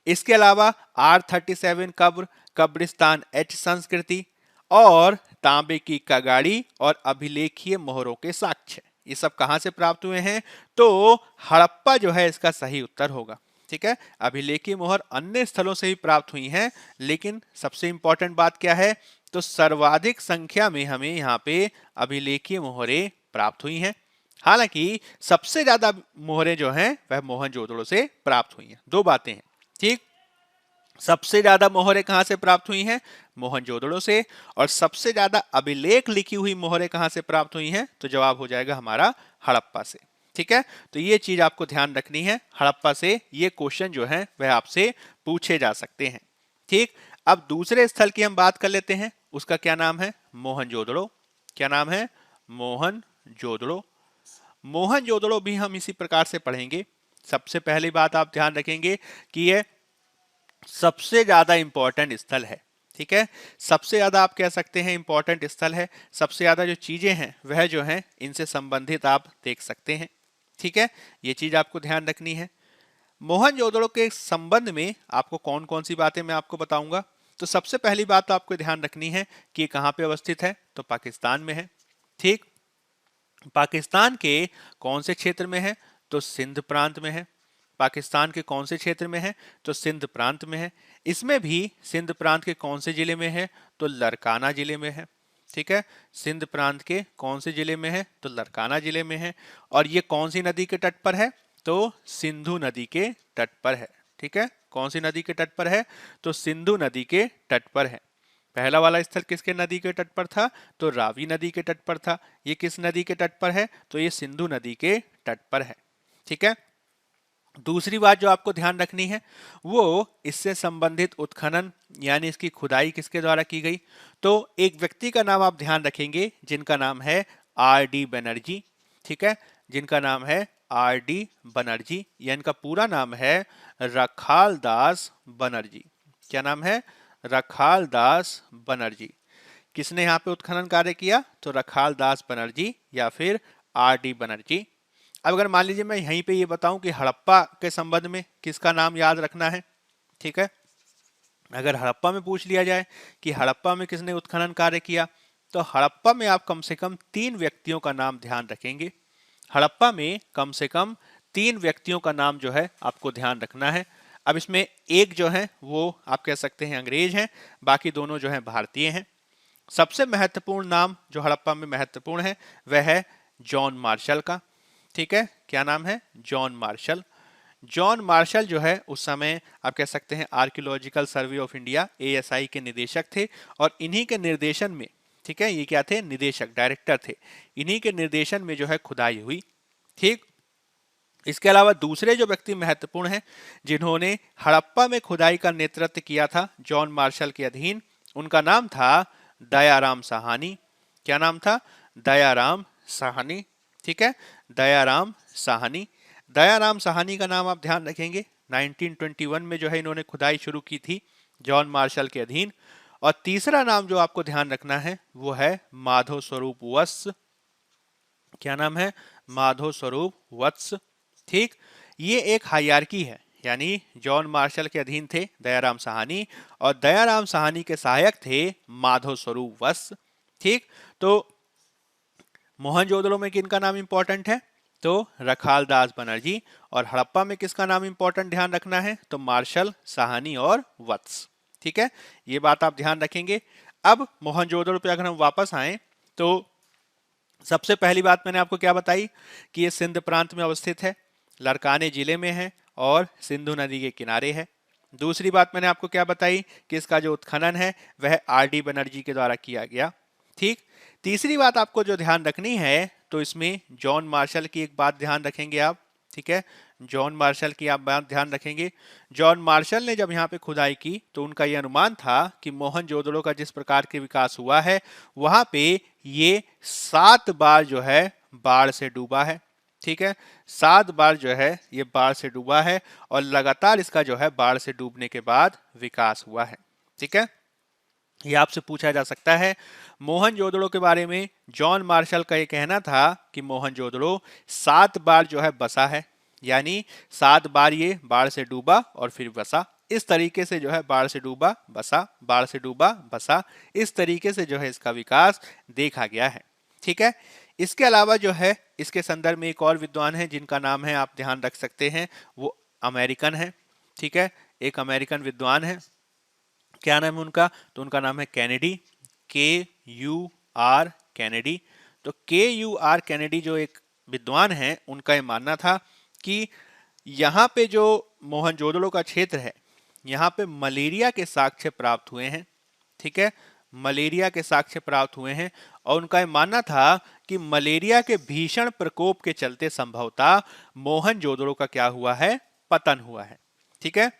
A: इसके अलावा R37 कब्र, कब्रिस्तान H संस्कृति और तांबे की कगाड़ी और अभिलेखीय मोहरों के साक्ष्य, ये सब कहां से प्राप्त हुए हैं? तो हड़प्पा जो है इसका सही उत्तर होगा। ठीक है, अभिलेखीय मोहर अन्य स्थलों से भी प्राप्त हुई हैं, लेकिन सबसे इंपॉर्टेंट बात क्या है? तो सर्वाधिक संख्या में हमें यहाँ पे अभिलेखीय मोहरें प्राप्त हुई हैं। हालांकि सबसे ज्यादा मोहरें जो हैं वह मोहनजोदड़ो से प्राप्त हुई हैं। दो बातें हैं, ठीक, सबसे ज्यादा मोहरें कहां से प्राप्त हुई हैं? मोहनजोदड़ो से। और सबसे ज्यादा अभिलेख लिखी हुई मोहरें कहां से प्राप्त हुई हैं? तो जवाब हो जाएगा हमारा हड़प्पा से। ठीक है, तो ये चीज आपको ध्यान रखनी है, हड़प्पा से ये क्वेश्चन जो है वह आपसे पूछे जा सकते हैं। ठीक, अब दूसरे स्थल की हम बात कर लेते हैं, उसका क्या नाम है? मोहनजोदड़ो। क्या नाम है? मोहनजोदड़ो। मोहनजोदड़ो भी हम इसी प्रकार से पढ़ेंगे। सबसे पहली बात आप ध्यान रखेंगे कि यह सबसे ज्यादा इंपॉर्टेंट स्थल है। ठीक है, सबसे ज्यादा आप कह सकते हैं इंपॉर्टेंट स्थल है, सबसे ज्यादा जो चीजें हैं वह जो हैं इनसे संबंधित आप देख सकते हैं। ठीक है, ये चीज आपको ध्यान रखनी है। मोहनजोदड़ो के संबंध में आपको कौन कौन सी बातें मैं आपको बताऊंगा। तो सबसे पहली बात तो आपको ध्यान रखनी है कि ये कहां पे अवस्थित है? तो पाकिस्तान में है। ठीक, पाकिस्तान के कौन से क्षेत्र में है? तो सिंध प्रांत में है। पाकिस्तान के कौन से क्षेत्र में है? तो सिंध प्रांत में है। इसमें भी सिंध प्रांत के कौन से जिले में है? तो लरकाना जिले में है। ठीक है, सिंध प्रांत के कौन से जिले में है? तो लरकाना जिले में है। और ये कौन सी नदी के तट पर है? तो सिंधु नदी के तट पर है। ठीक है, कौन सी नदी के तट पर है? तो सिंधु नदी के तट पर है। पहला वाला स्थल किसके नदी के तट पर था? तो रावी नदी के तट पर था। ये किस नदी के तट पर है? तो ये सिंधु नदी के तट पर है। ठीक है, दूसरी बात जो आपको ध्यान रखनी है वो इससे संबंधित उत्खनन यानी इसकी खुदाई किसके द्वारा की गई? तो एक व्यक्ति का नाम आप ध्यान रखेंगे जिनका नाम है R.D. बनर्जी। ठीक है, जिनका नाम है R.D. बनर्जी, या इनका पूरा नाम है रखालदास बनर्जी। क्या नाम है? रखालदास बनर्जी। किसने यहाँ पे उत्खनन कार्य किया? तो रखालदास बनर्जी या फिर R.D. बनर्जी। अब अगर मान लीजिए मैं यहीं पे ये बताऊं कि हड़प्पा के संबंध में किसका नाम याद रखना है। ठीक है, अगर हड़प्पा में पूछ लिया जाए कि हड़प्पा में किसने उत्खनन कार्य किया, तो हड़प्पा में आप कम से कम 3 व्यक्तियों का नाम ध्यान रखेंगे। हड़प्पा में कम से कम 3 व्यक्तियों का नाम जो है आपको ध्यान रखना है। अब इसमें एक जो है वो आप कह सकते हैं अंग्रेज हैं, बाकी दोनों जो है भारतीय हैं। सबसे महत्वपूर्ण नाम जो हड़प्पा में महत्वपूर्ण है वह है जॉन मार्शल का। ठीक है, क्या नाम है? John Marshall. जॉन मार्शल जो है उस समय आप कह सकते हैं archaeological survey of India ASI के निदेशक थे, और इन्हीं के निर्देशन में, ठीक है, ये क्या थे? निदेशक, डायरेक्टर थे। इन्हीं के निर्देशन में जो है खुदाई हुई। ठीक, इसके अलावा दूसरे जो व्यक्ति महत्वपूर्ण हैं जिन्होंने हड़प्पा में खुदाई का नेतृत्व किया था जॉन मार्शल के अधीन, उनका नाम था दयाराम साहनी। क्या नाम था? दयाराम साहनी। ठीक है, दयाराम साहनी। दयाराम साहनी का नाम आप ध्यान रखेंगे। 1921 में जो है इन्होंने खुदाई शुरू की थी जॉन मार्शल के अधीन। और तीसरा नाम जो आपको ध्यान रखना है वो है माधव स्वरूप वत्स। क्या नाम है? माधव स्वरूप वत्स। ठीक, ये एक हायरार्की है, यानी जॉन मार्शल के अधीन थे दयाराम साहनी, और दयाराम साहनी के सहायक थे माधव स्वरूप वत्स। ठीक, तो मोहनजोदड़ो में किनका नाम इंपॉर्टेंट है? तो रखालदास बनर्जी। और हड़प्पा में किसका नाम इंपॉर्टेंट ध्यान रखना है? तो मार्शल, साहनी और वत्स। ठीक है, ये बात आप ध्यान रखेंगे। अब मोहनजोदड़ो पे अगर हम वापस आए तो सबसे पहली बात मैंने आपको क्या बताई कि ये सिंध प्रांत में अवस्थित है, लरकाने जिले में है और सिंधु नदी के किनारे है। दूसरी बात मैंने आपको क्या बताई कि इसका जो उत्खनन है वह R.D. बनर्जी के द्वारा किया गया। ठीक, तीसरी बात आपको जो ध्यान रखनी है तो इसमें जॉन मार्शल की एक बात ध्यान रखेंगे आप। ठीक है, जॉन मार्शल की आप बात ध्यान रखेंगे। जॉन मार्शल ने जब यहाँ पे खुदाई की तो उनका यह अनुमान था कि मोहनजोदड़ो का जिस प्रकार के विकास हुआ है वहां पे ये 7 बार जो है बाढ़ से डूबा है। ठीक है, 7 बार जो है ये बाढ़ से डूबा है और लगातार इसका जो है बाढ़ से डूबने के बाद विकास हुआ है। ठीक है, ये आपसे पूछा जा सकता है। मोहनजोदड़ो के बारे में जॉन मार्शल का ये कहना था कि मोहनजोदड़ो 7 बार जो है बसा है, यानी 7 बार ये बाढ़ से डूबा और फिर बसा। इस तरीके से जो है बाढ़ से डूबा बसा, बाढ़ से डूबा बसा, इस तरीके से जो है इसका विकास देखा गया है। ठीक है, इसके अलावा जो है इसके संदर्भ में एक और विद्वान है जिनका नाम है, आप ध्यान रख सकते हैं, वो अमेरिकन है। ठीक है, एक अमेरिकन विद्वान है, क्या नाम है उनका, तो उनका नाम है कैनेडी, KUR कैनेडी। तो KUR कैनेडी जो एक विद्वान है, उनका ये मानना था कि यहाँ पे जो मोहनजोदड़ो का क्षेत्र है, यहाँ पे मलेरिया के साक्ष्य प्राप्त हुए हैं। ठीक है, मलेरिया के साक्ष्य प्राप्त हुए हैं, और उनका ये मानना था कि मलेरिया के भीषण प्रकोप के चलते संभवतः मोहनजोदड़ो का क्या हुआ है, पतन हुआ है। ठीक है,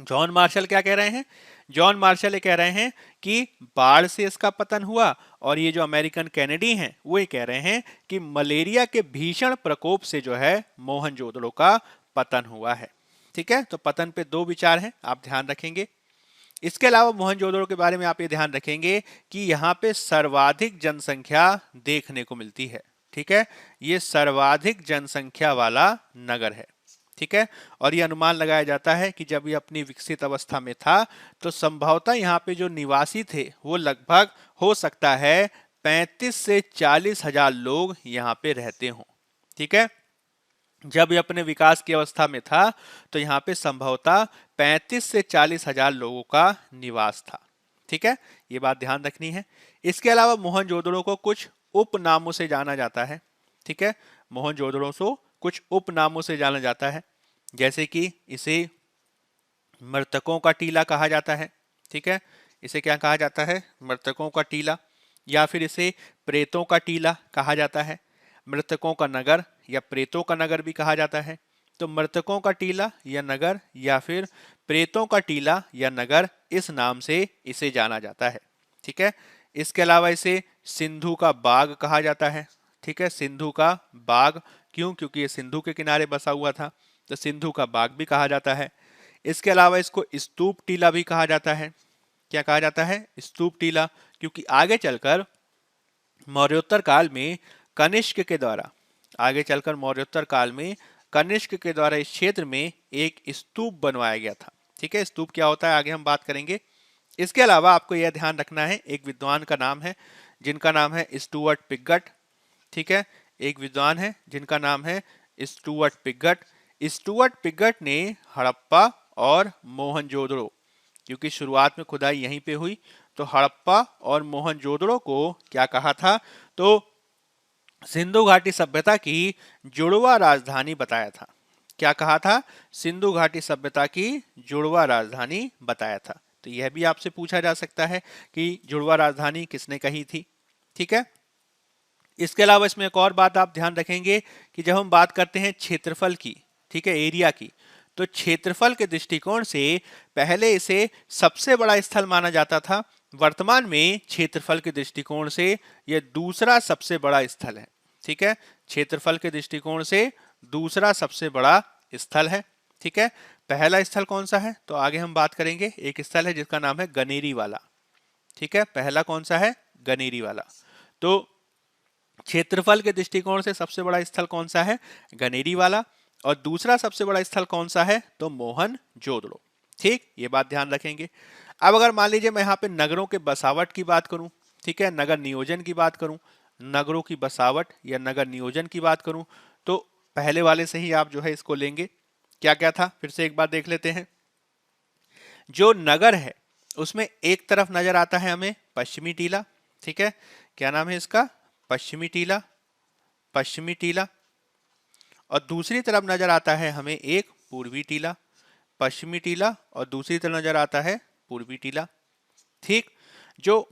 A: जॉन मार्शल क्या कह रहे हैं, जॉन मार्शल ये कह रहे हैं कि बाढ़ से इसका पतन हुआ, और ये जो अमेरिकन कैनेडी हैं वो ये कह रहे हैं कि मलेरिया के भीषण प्रकोप से जो है मोहनजोदड़ो का पतन हुआ है। ठीक है, तो पतन पे दो विचार हैं, आप ध्यान रखेंगे। इसके अलावा मोहनजोदड़ो के बारे में आप ये ध्यान रखेंगे कि यहाँ पे सर्वाधिक जनसंख्या देखने को मिलती है। ठीक है, ये सर्वाधिक जनसंख्या वाला नगर है। ठीक है, और ये अनुमान लगाया जाता है कि जब ये अपनी विकसित अवस्था में था तो संभवतः यहाँ पे जो निवासी थे वो लगभग हो सकता है 35 से 40 हजार लोग यहाँ पे रहते हों। ठीक है, जब ये अपने विकास की अवस्था में था तो यहाँ पे संभवतः 35 से 40 हजार लोगों का निवास था। ठीक है, ये बात ध्यान रखनी है। इसके अलावा मोहनजोदड़ो को कुछ उपनामों से जाना जाता है। ठीक है, मोहनजोदड़ो को कुछ उपनामों से जाना जाता है, जैसे कि इसे मृतकों का टीला कहा जाता है। ठीक है, इसे क्या कहा जाता है, मृतकों का टीला, या फिर इसे प्रेतों का टीला कहा जाता है। मृतकों का नगर या प्रेतों का नगर भी कहा जाता है। तो मृतकों का टीला या नगर या फिर प्रेतों का टीला या नगर, इस नाम से इसे जाना जाता है। ठीक है, इसके अलावा इसे सिंधु का बाग कहा जाता है। ठीक है, सिंधु का बाग, क्यों, क्योंकि ये सिंधु के किनारे बसा हुआ था, तो सिंधु का बाग भी कहा जाता है। इसके अलावा इसको स्तूप टीला भी कहा जाता है। क्या कहा जाता है, स्तूप टीला, क्योंकि आगे चलकर मौर्योत्तर काल में कनिष्क के द्वारा, आगे चलकर मौर्योत्तर काल में कनिष्क के द्वारा इस क्षेत्र में एक स्तूप बनवाया गया था। ठीक है, स्तूप क्या होता है आगे हम बात करेंगे। इसके अलावा आपको यह ध्यान रखना है, एक विद्वान का नाम है जिनका नाम है स्टुअर्ट पिगट। ठीक है, एक विद्वान है जिनका नाम है स्टुअर्ट पिगट। स्टुअर्ट पिगट ने हड़प्पा और मोहनजोदड़ो, क्योंकि शुरुआत में खुदाई यहीं पे हुई, तो हड़प्पा और मोहनजोदड़ो को क्या कहा था, तो सिंधु घाटी सभ्यता की जुड़वा राजधानी बताया था। क्या कहा था, सिंधु घाटी सभ्यता की जुड़वा राजधानी बताया था। तो यह भी आपसे पूछा जा सकता है कि जुड़वा राजधानी किसने कही थी। ठीक है, इसके अलावा इसमें एक और बात आप ध्यान रखेंगे कि जब हम बात करते हैं क्षेत्रफल की, ठीक है, एरिया की, तो क्षेत्रफल के दृष्टिकोण से पहले इसे सबसे बड़ा स्थल माना जाता था। वर्तमान में क्षेत्रफल के दृष्टिकोण से यह दूसरा सबसे बड़ा स्थल है। ठीक है, क्षेत्रफल के दृष्टिकोण से दूसरा सबसे बड़ा स्थल है। ठीक है, पहला स्थल कौन सा है, तो आगे हम बात करेंगे। एक स्थल है जिसका नाम है गनेरी वाला। ठीक है, पहला कौन सा है, गनेरी वाला। तो क्षेत्रफल के दृष्टिकोण से सबसे बड़ा स्थल कौन सा है, गनेरी वाला, और दूसरा सबसे बड़ा स्थल कौन सा है, तो मोहनजोदड़ो। ठीक, ये बात ध्यान रखेंगे। अब अगर मान लीजिए मैं यहाँ पे नगरों के बसावट की बात करूं, ठीक है, नगर नियोजन की बात करूं, नगरों की बसावट या नगर नियोजन की बात करूं, तो पहले वाले से ही आप जो है इसको लेंगे। क्या क्या था, फिर से एक बार देख लेते हैं। जो नगर है उसमें एक तरफ नजर आता है हमें पश्चिमी टीला। ठीक है, क्या नाम है इसका, पश्चिमी टीला, पश्चिमी टीला। और दूसरी तरफ नजर आता है हमें एक पूर्वी टीला, पश्चिमी टीला, और दूसरी तरफ नजर आता है पूर्वी टीला। ठीक, जो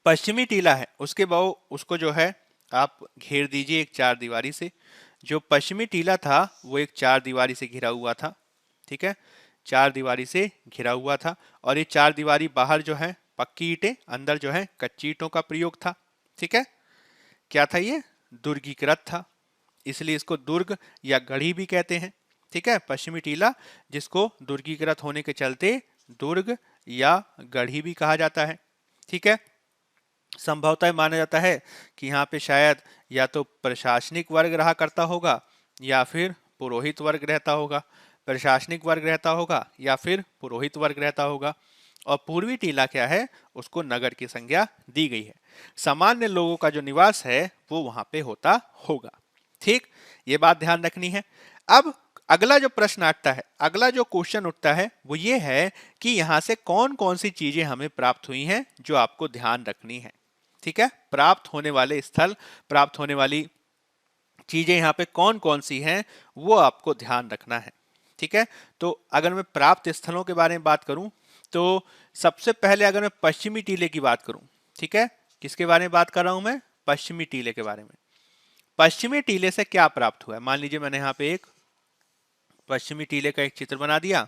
A: पश्चिमी टीला है उसके बहु उसको जो है आप घेर दीजिए एक चार दीवारी से। जो पश्चिमी टीला था वो एक चार दीवारी से घिरा हुआ था। ठीक है, चार दीवारी से घिरा हुआ था, और ये चार दीवारी बाहर जो है पक्की ईंटें, अंदर जो है कच्ची ईंटों का प्रयोग था। ठीक है, क्या था ये, दुर्गीकृत था, इसलिए इसको दुर्ग या गढ़ी भी कहते हैं। ठीक है, पश्चिमी टीला जिसको दुर्गीकृत होने के चलते दुर्ग या गढ़ी भी कहा जाता है। ठीक है, संभवतः माना जाता है कि यहाँ पे शायद या तो प्रशासनिक वर्ग रहा करता होगा या फिर पुरोहित वर्ग रहता होगा। प्रशासनिक वर्ग रहता होगा या फिर पुरोहित वर्ग रहता होगा। और पूर्वी टीला क्या है, उसको नगर की संज्ञा दी गई है। सामान्य लोगों का जो निवास है वो वहां पे होता होगा। ठीक, ये बात ध्यान रखनी है। अब अगला जो प्रश्न आता है, अगला जो क्वेश्चन उठता है वो ये है कि यहां से कौन कौन सी चीजें हमें प्राप्त हुई हैं जो आपको ध्यान रखनी है। ठीक है, प्राप्त होने वाले स्थल, प्राप्त होने वाली चीजें यहाँ पे कौन कौन सी हैं वो आपको ध्यान रखना है। ठीक है, तो अगर मैं प्राप्त स्थलों के बारे में बात करूं तो सबसे पहले अगर मैं पश्चिमी टीले की बात करूं, ठीक है, किसके बारे में बात कर रहा हूं मैं, पश्चिमी टीले के बारे में। पश्चिमी टीले से क्या प्राप्त हुआ है, मान लीजिए मैंने यहाँ पे एक पश्चिमी टीले का एक चित्र बना दिया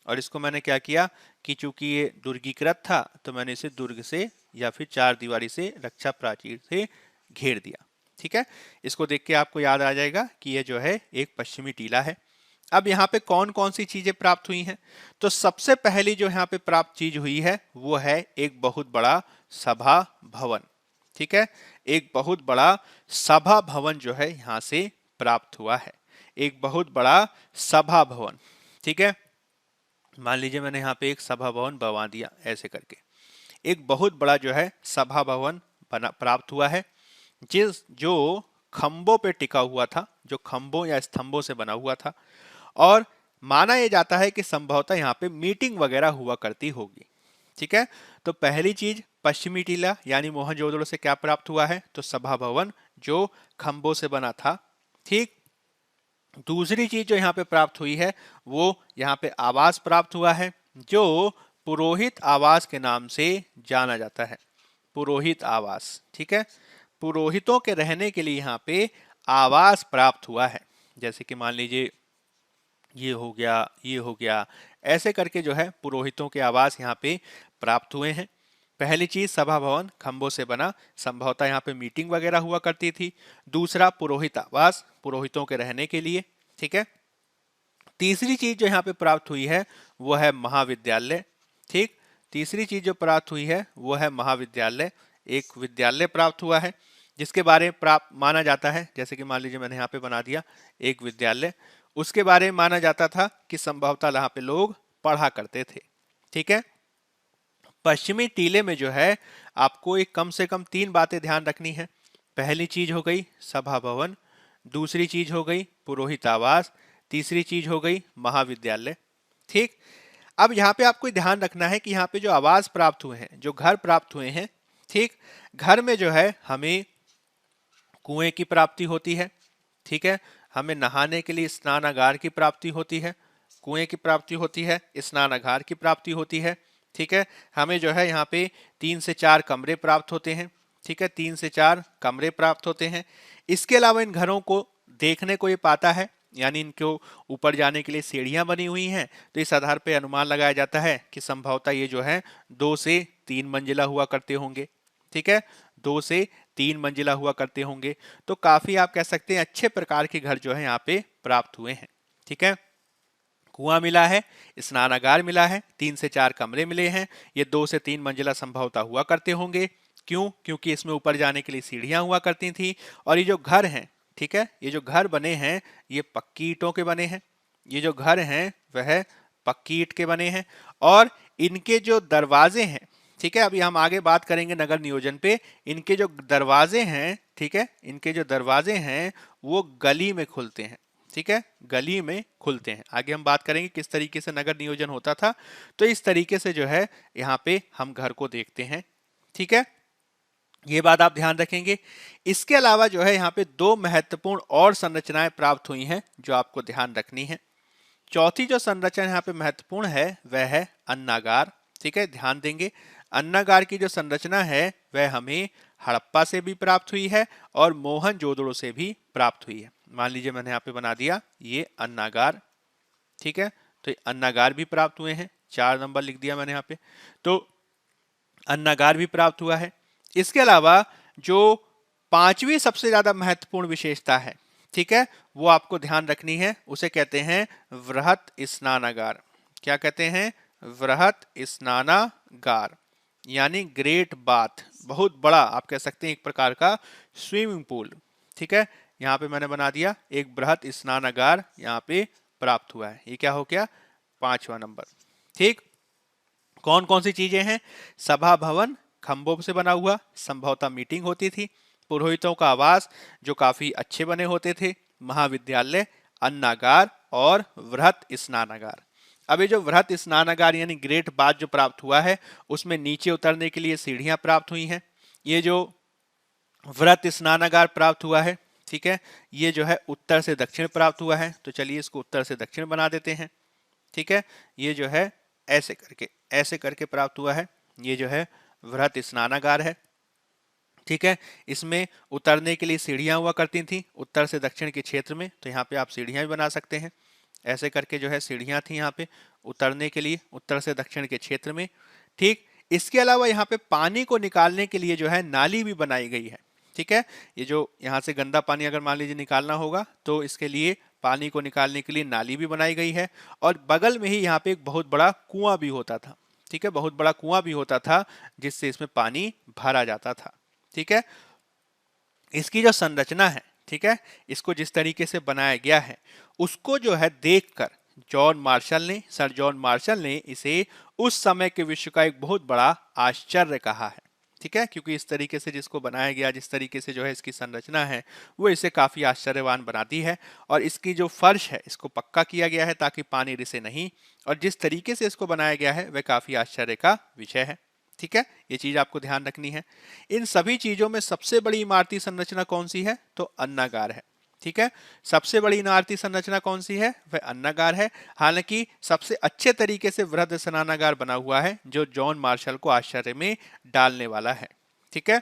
A: और इसको मैंने क्या किया कि चूंकि ये दुर्गीकृत था तो मैंने इसे दुर्ग से या फिर चार दीवारी से, रक्षा प्राचीर से घेर दिया। ठीक है, इसको देख के आपको याद आ जाएगा कि ये जो है एक पश्चिमी टीला है। अब यहाँ पे कौन कौन सी चीजें प्राप्त हुई हैं, तो सबसे पहली जो यहाँ पे प्राप्त चीज हुई है वो है एक बहुत बड़ा सभा भवन। ठीक है, एक बहुत बड़ा सभा भवन जो है यहाँ से प्राप्त हुआ है, एक बहुत बड़ा सभा भवन। ठीक है, मान लीजिए मैंने यहाँ पे एक सभा भवन बनवा दिया ऐसे करके, एक बहुत बड़ा जो है सभा भवन बना प्राप्त हुआ है, जो खंभों पे टिका हुआ था, जो खंभों या स्तंभों से बना हुआ था। और माना यह जाता है कि संभवतः यहाँ पे मीटिंग वगैरह हुआ करती होगी। ठीक है, तो पहली चीज पश्चिमी टीला यानी मोहनजोदड़ो से क्या प्राप्त हुआ है, तो सभा भवन जो खंभों से बना था। ठीक, दूसरी चीज जो यहाँ पे प्राप्त हुई है वो यहाँ पे आवास प्राप्त हुआ है, जो पुरोहित आवास के नाम से जाना जाता है, पुरोहित आवास। ठीक है, पुरोहितों के रहने के लिए यहाँ पे आवास प्राप्त हुआ है, जैसे कि मान लीजिए ये हो गया, ये हो गया, ऐसे करके जो है पुरोहितों के आवास यहाँ पे प्राप्त हुए हैं। पहली चीज सभा भवन खंभों से बना, संभवतः यहाँ पे मीटिंग वगैरह हुआ करती थी। दूसरा पुरोहित आवास, पुरोहितों के रहने के लिए। ठीक है, तीसरी चीज जो यहाँ पे प्राप्त हुई है वो है महाविद्यालय। ठीक, तीसरी चीज जो प्राप्त हुई है वो है महाविद्यालय, एक विद्यालय प्राप्त हुआ है जिसके बारे में प्राप्त माना जाता है, जैसे कि मान लीजिए मैंने यहाँ पे बना दिया एक विद्यालय, उसके बारे में माना जाता था कि संभवतः यहाँ पे लोग पढ़ा करते थे। ठीक है, पश्चिमी टीले में जो है आपको एक कम से कम 3 बातें ध्यान रखनी है। पहली चीज हो गई सभा भवन, दूसरी चीज हो गई पुरोहित आवास, तीसरी चीज हो गई महाविद्यालय। ठीक, अब यहाँ पे आपको ध्यान रखना है कि यहाँ पे जो आवास प्राप्त हुए हैं, जो घर प्राप्त हुए हैं, ठीक, घर में जो है हमें कुएं की प्राप्ति होती है। ठीक है, हमें नहाने के लिए स्नानागार की प्राप्ति होती है, कुएं की प्राप्ति होती है, स्नानागार की प्राप्ति होती है। ठीक है, हमें जो है यहाँ पे 3 से 4 कमरे प्राप्त होते हैं। ठीक है, 3 से 4 कमरे प्राप्त होते हैं। इसके अलावा इन घरों को देखने को ये पाता है, यानी इनको ऊपर जाने के लिए सीढ़ियां बनी हुई हैं, तो इस आधार पे अनुमान लगाया जाता है कि संभवतः ये जो है 2 से 3 मंजिला हुआ करते होंगे। ठीक है, 2 से 3 मंजिला हुआ करते होंगे, तो काफी आप कह सकते हैं अच्छे प्रकार के घर जो है यहाँ पे प्राप्त हुए हैं। ठीक है, कुआं मिला है, स्नानागार मिला है, 3 से 4 कमरे मिले हैं, ये 2 से 3 मंजिला संभवतः हुआ करते होंगे। क्यों, क्योंकि इसमें ऊपर जाने के लिए सीढ़ियां हुआ करती थी। और ये जो घर हैं, ठीक है, ये जो घर बने हैं ये पक्की ईंटों के बने हैं, ये जो घर हैं वह पक्की ईंट के बने हैं। और इनके जो दरवाजे हैं, ठीक है, अभी हम आगे बात करेंगे नगर नियोजन पे, इनके जो दरवाजे हैं, ठीक है, इनके जो दरवाजे हैं वो गली में खुलते हैं। ठीक है, गली में खुलते हैं। आगे हम बात करेंगे किस तरीके से नगर नियोजन होता था, तो इस तरीके से जो है यहाँ पे हम घर को देखते हैं। ठीक है, ये बात आप ध्यान रखेंगे। इसके अलावा जो है यहाँ पे 2 महत्वपूर्ण और संरचनाएं प्राप्त हुई हैं जो आपको ध्यान रखनी है। चौथी जो संरचना यहाँ पे महत्वपूर्ण है वह है अन्नागार। ठीक है, ध्यान देंगे, अन्नागार की जो संरचना है वह हमें हड़प्पा से भी प्राप्त हुई है और मोहनजोदड़ो से भी प्राप्त हुई है। मान लीजिए मैंने यहाँ पे बना दिया ये अन्नागार। ठीक है, तो ये अन्नागार भी प्राप्त हुए हैं, 4 नंबर लिख दिया मैंने यहाँ पे, तो अन्नागार भी प्राप्त हुआ है। इसके अलावा जो 5वीं सबसे ज्यादा महत्वपूर्ण विशेषता है, ठीक है, वो आपको ध्यान रखनी है, उसे कहते हैं वृहत स्नानागार। क्या कहते हैं, वृहत स्नानागार, यानी ग्रेट बाथ, बहुत बड़ा आप कह सकते हैं एक प्रकार का स्विमिंग पूल। ठीक है, यहाँ पे मैंने बना दिया एक बृहत स्नानागार यहाँ पे प्राप्त हुआ है। ये क्या हो गया? 5वां नंबर। ठीक, कौन कौन सी चीजें हैं? सभा भवन खंभों से बना हुआ, संभवतः मीटिंग होती थी। पुरोहितों का आवास जो काफी अच्छे बने होते थे। महाविद्यालय, अन्नागार और वृहत स्नानागार। अब ये जो वृहत स्नानागार यानी ग्रेट बाथ जो प्राप्त हुआ है, उसमें नीचे उतरने के लिए सीढ़ियां प्राप्त हुई हैं। ये जो वृहत स्नानागार प्राप्त हुआ है, ठीक है, ये जो है उत्तर से दक्षिण प्राप्त हुआ है। तो चलिए इसको उत्तर से दक्षिण बना देते हैं। ठीक है, ये जो है ऐसे करके प्राप्त हुआ है। ये जो है वृहत स्नानागार है। ठीक है, इसमें उतरने के लिए सीढ़ियां हुआ करती थी उत्तर से दक्षिण के क्षेत्र में। तो यहाँ पे आप सीढ़ियां भी बना सकते हैं। ऐसे करके जो है सीढ़ियां थी यहाँ पे उतरने के लिए उत्तर से दक्षिण के क्षेत्र में। ठीक, इसके अलावा यहाँ पे पानी को निकालने के लिए जो है नाली भी बनाई गई है। ठीक है, ये जो यहाँ से गंदा पानी अगर मान लीजिए निकालना होगा तो इसके लिए पानी को निकालने के लिए नाली भी बनाई गई है। और बगल में ही यहाँ पे एक बहुत बड़ा कुआं भी होता था। ठीक है, बहुत बड़ा कुआं भी होता था जिससे इसमें पानी भरा जाता था। ठीक है, इसकी जो संरचना है, ठीक है, इसको जिस तरीके से बनाया गया है उसको जो है देखकर सर जॉन मार्शल ने इसे उस समय के विश्व का एक बहुत बड़ा आश्चर्य कहा है। ठीक है, क्योंकि इस तरीके से जिसको बनाया गया, जिस तरीके से जो है इसकी संरचना है, वो इसे काफी आश्चर्यवान बनाती है। और इसकी जो फर्श है इसको पक्का किया गया है ताकि पानी रिसे नहीं। और जिस तरीके से इसको बनाया गया है वह काफी आश्चर्य का विषय है। ठीक है, ये चीज आपको ध्यान रखनी है। इन सभी चीजों में सबसे बड़ी इमारती संरचना कौन सी है? तो अन्नागार है। ठीक है, सबसे बड़ी इमारती संरचना कौन सी है? वह अन्नागार है। हालांकि सबसे अच्छे तरीके से वृहद स्नानागार बना हुआ है जो जॉन मार्शल को आश्चर्य में डालने वाला है। ठीक है,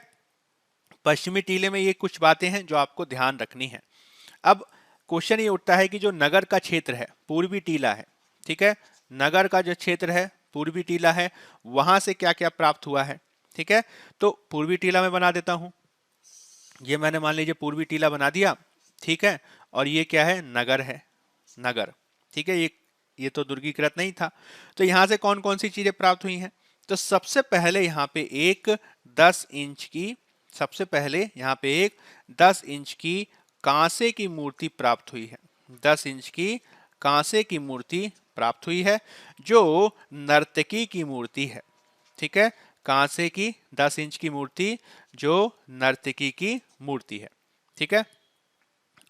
A: पश्चिमी टीले में ये कुछ बातें हैं जो आपको ध्यान रखनी है। अब क्वेश्चन ये उठता है कि जो नगर का क्षेत्र है, पूर्वी टीला है। ठीक है, नगर का जो क्षेत्र है पूर्वी टीला है, वहां से क्या क्या प्राप्त हुआ है। ठीक है, तो पूर्वी टीला में बना देता हूं। ये मैंने मान लीजिए पूर्वी टीला बना दिया। ठीक है, और ये क्या है? नगर है, नगर। ठीक है, ये तो दुर्गीकृत नहीं था। तो यहां से कौन कौन सी चीजें प्राप्त हुई हैं? तो सबसे पहले यहाँ पे एक 10 इंच की सबसे पहले यहाँ पे एक 10 इंच की कांसे की मूर्ति प्राप्त हुई है। 10 इंच की कांसे की मूर्ति प्राप्त हुई है जो नर्तकी की मूर्ति है। ठीक है, कांसे की 10 इंच की मूर्ति जो नर्तकी की मूर्ति है। ठीक है,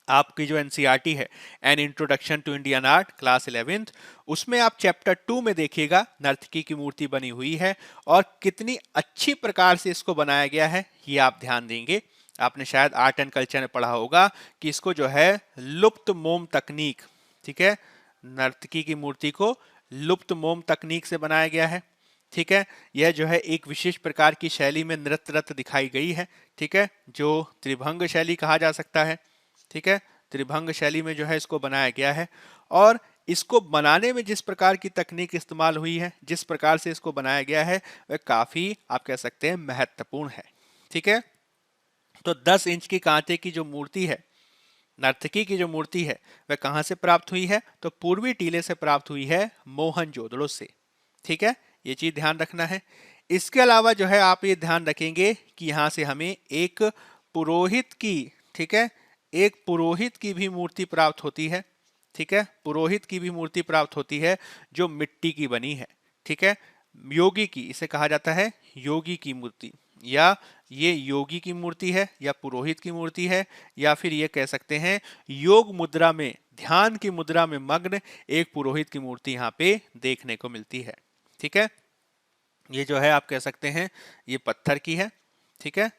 A: आपकी जो एनसीईआरटी है an introduction to Indian art class 11th, उसमें आप चैप्टर 2 में देखिएगा नर्तकी की मूर्ति बनी हुई है और कितनी अच्छी प्रकार से इसको बनाया गया है ये आप ध्यान देंगे। आपने शायद आर्ट एंड कल्चर में पढ़ा होगा कि इसको जो है लुप्त मोम तकनीक, ठीक है, नर्तकी की मूर्ति को लुप्त मोम तकनीक से बनाया गया है। ठीक है, यह जो है एक विशेष प्रकार की शैली में नृत्य दिखाई गई है। ठीक है, जो त्रिभंग शैली कहा जा सकता है। ठीक है, त्रिभंग शैली में जो है इसको बनाया गया है और इसको बनाने में जिस प्रकार की तकनीक इस्तेमाल हुई है, जिस प्रकार से इसको बनाया गया है, वह काफी आप कह सकते हैं महत्वपूर्ण है। ठीक है, तो 10 इंच की कांटे की जो मूर्ति है, नर्तकी की जो मूर्ति है, वह कहां से प्राप्त हुई है? तो पूर्वी टीले से प्राप्त हुई है, मोहनजोदड़ो से। ठीक है, ये चीज ध्यान रखना है। इसके अलावा जो है आप ये ध्यान रखेंगे कि यहां से हमें एक पुरोहित की, ठीक है, एक पुरोहित की भी मूर्ति प्राप्त होती है। ठीक है, पुरोहित की भी मूर्ति प्राप्त होती है जो मिट्टी की बनी है। ठीक है, योगी की, इसे कहा जाता है योगी की मूर्ति, या ये योगी की मूर्ति है या पुरोहित की मूर्ति है, या फिर ये कह सकते हैं योग मुद्रा में, ध्यान की मुद्रा में मग्न एक पुरोहित की मूर्ति यहाँ पे देखने को मिलती है। ठीक है, ये जो है आप कह सकते हैं ये पत्थर की है। ठीक है,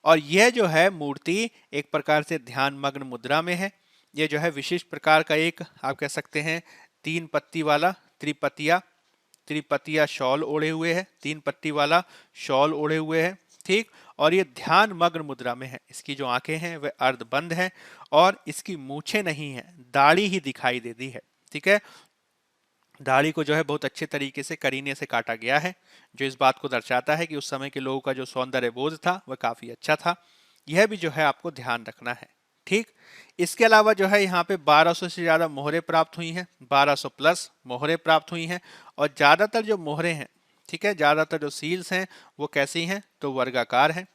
A: और यह जो है मूर्ति एक प्रकार से ध्यान मग्न मुद्रा में है। ये जो है विशेष प्रकार का एक आप कह सकते हैं 3 पत्ती वाला त्रिपतिया शॉल ओढ़े हुए है, 3 पत्ती वाला शॉल ओढ़े हुए है। ठीक, और ये ध्यान मग्न मुद्रा में है। इसकी जो आंखें हैं वह अर्धबंद हैं और इसकी मूछें नहीं है, दाढ़ी ही दिखाई देती है। ठीक है, दाढ़ी को जो है बहुत अच्छे तरीके से करीने से काटा गया है, जो इस बात को दर्शाता है कि उस समय के लोगों का जो सौंदर्य बोध था वह काफी अच्छा था। यह भी जो है आपको ध्यान रखना है। ठीक, इसके अलावा जो है यहाँ पे 1200 से ज्यादा मोहरें प्राप्त हुई हैं, 1200 प्लस मोहरें प्राप्त हुई हैं। और ज्यादातर जो मोहरें हैं, ठीक है, ज्यादातर जो सील्स हैं वो कैसी हैं? तो वर्गाकार हैं।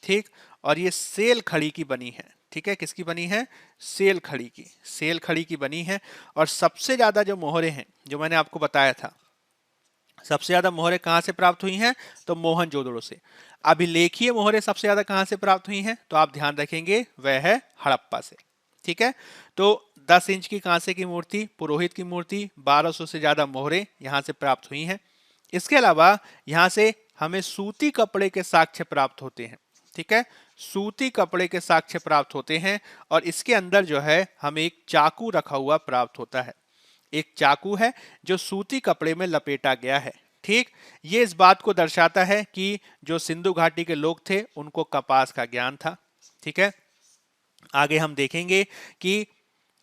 A: ठीक, और ये सेल खड़ी की बनी है। ठीक है, किसकी बनी है? सेल खड़ी की, सेल खड़ी की बनी है। और सबसे ज्यादा जो मोहरे हैं, जो मैंने आपको बताया था, सबसे ज्यादा मोहरे कहां से प्राप्त हुई हैं? तो मोहनजोदड़ो से। अभिलेखीय मोहरे सबसे ज्यादा कहां से प्राप्त हुई हैं? तो आप ध्यान रखेंगे वह है हड़प्पा से। ठीक है, तो 10 इंच की कांसे की मूर्ति, पुरोहित की मूर्ति, 1200 से ज्यादा मोहरे यहां से प्राप्त हुई हैं। इसके अलावा यहां से हमें सूती कपड़े के साक्ष्य प्राप्त होते हैं। ठीक है, सूती कपड़े के साक्ष्य प्राप्त होते हैं। और इसके अंदर जो है हमें एक चाकू रखा हुआ प्राप्त होता है। एक चाकू है जो सूती कपड़े में लपेटा गया है। ठीक, ये इस बात को दर्शाता है कि जो सिंधु घाटी के लोग थे उनको कपास का ज्ञान था। ठीक है, आगे हम देखेंगे कि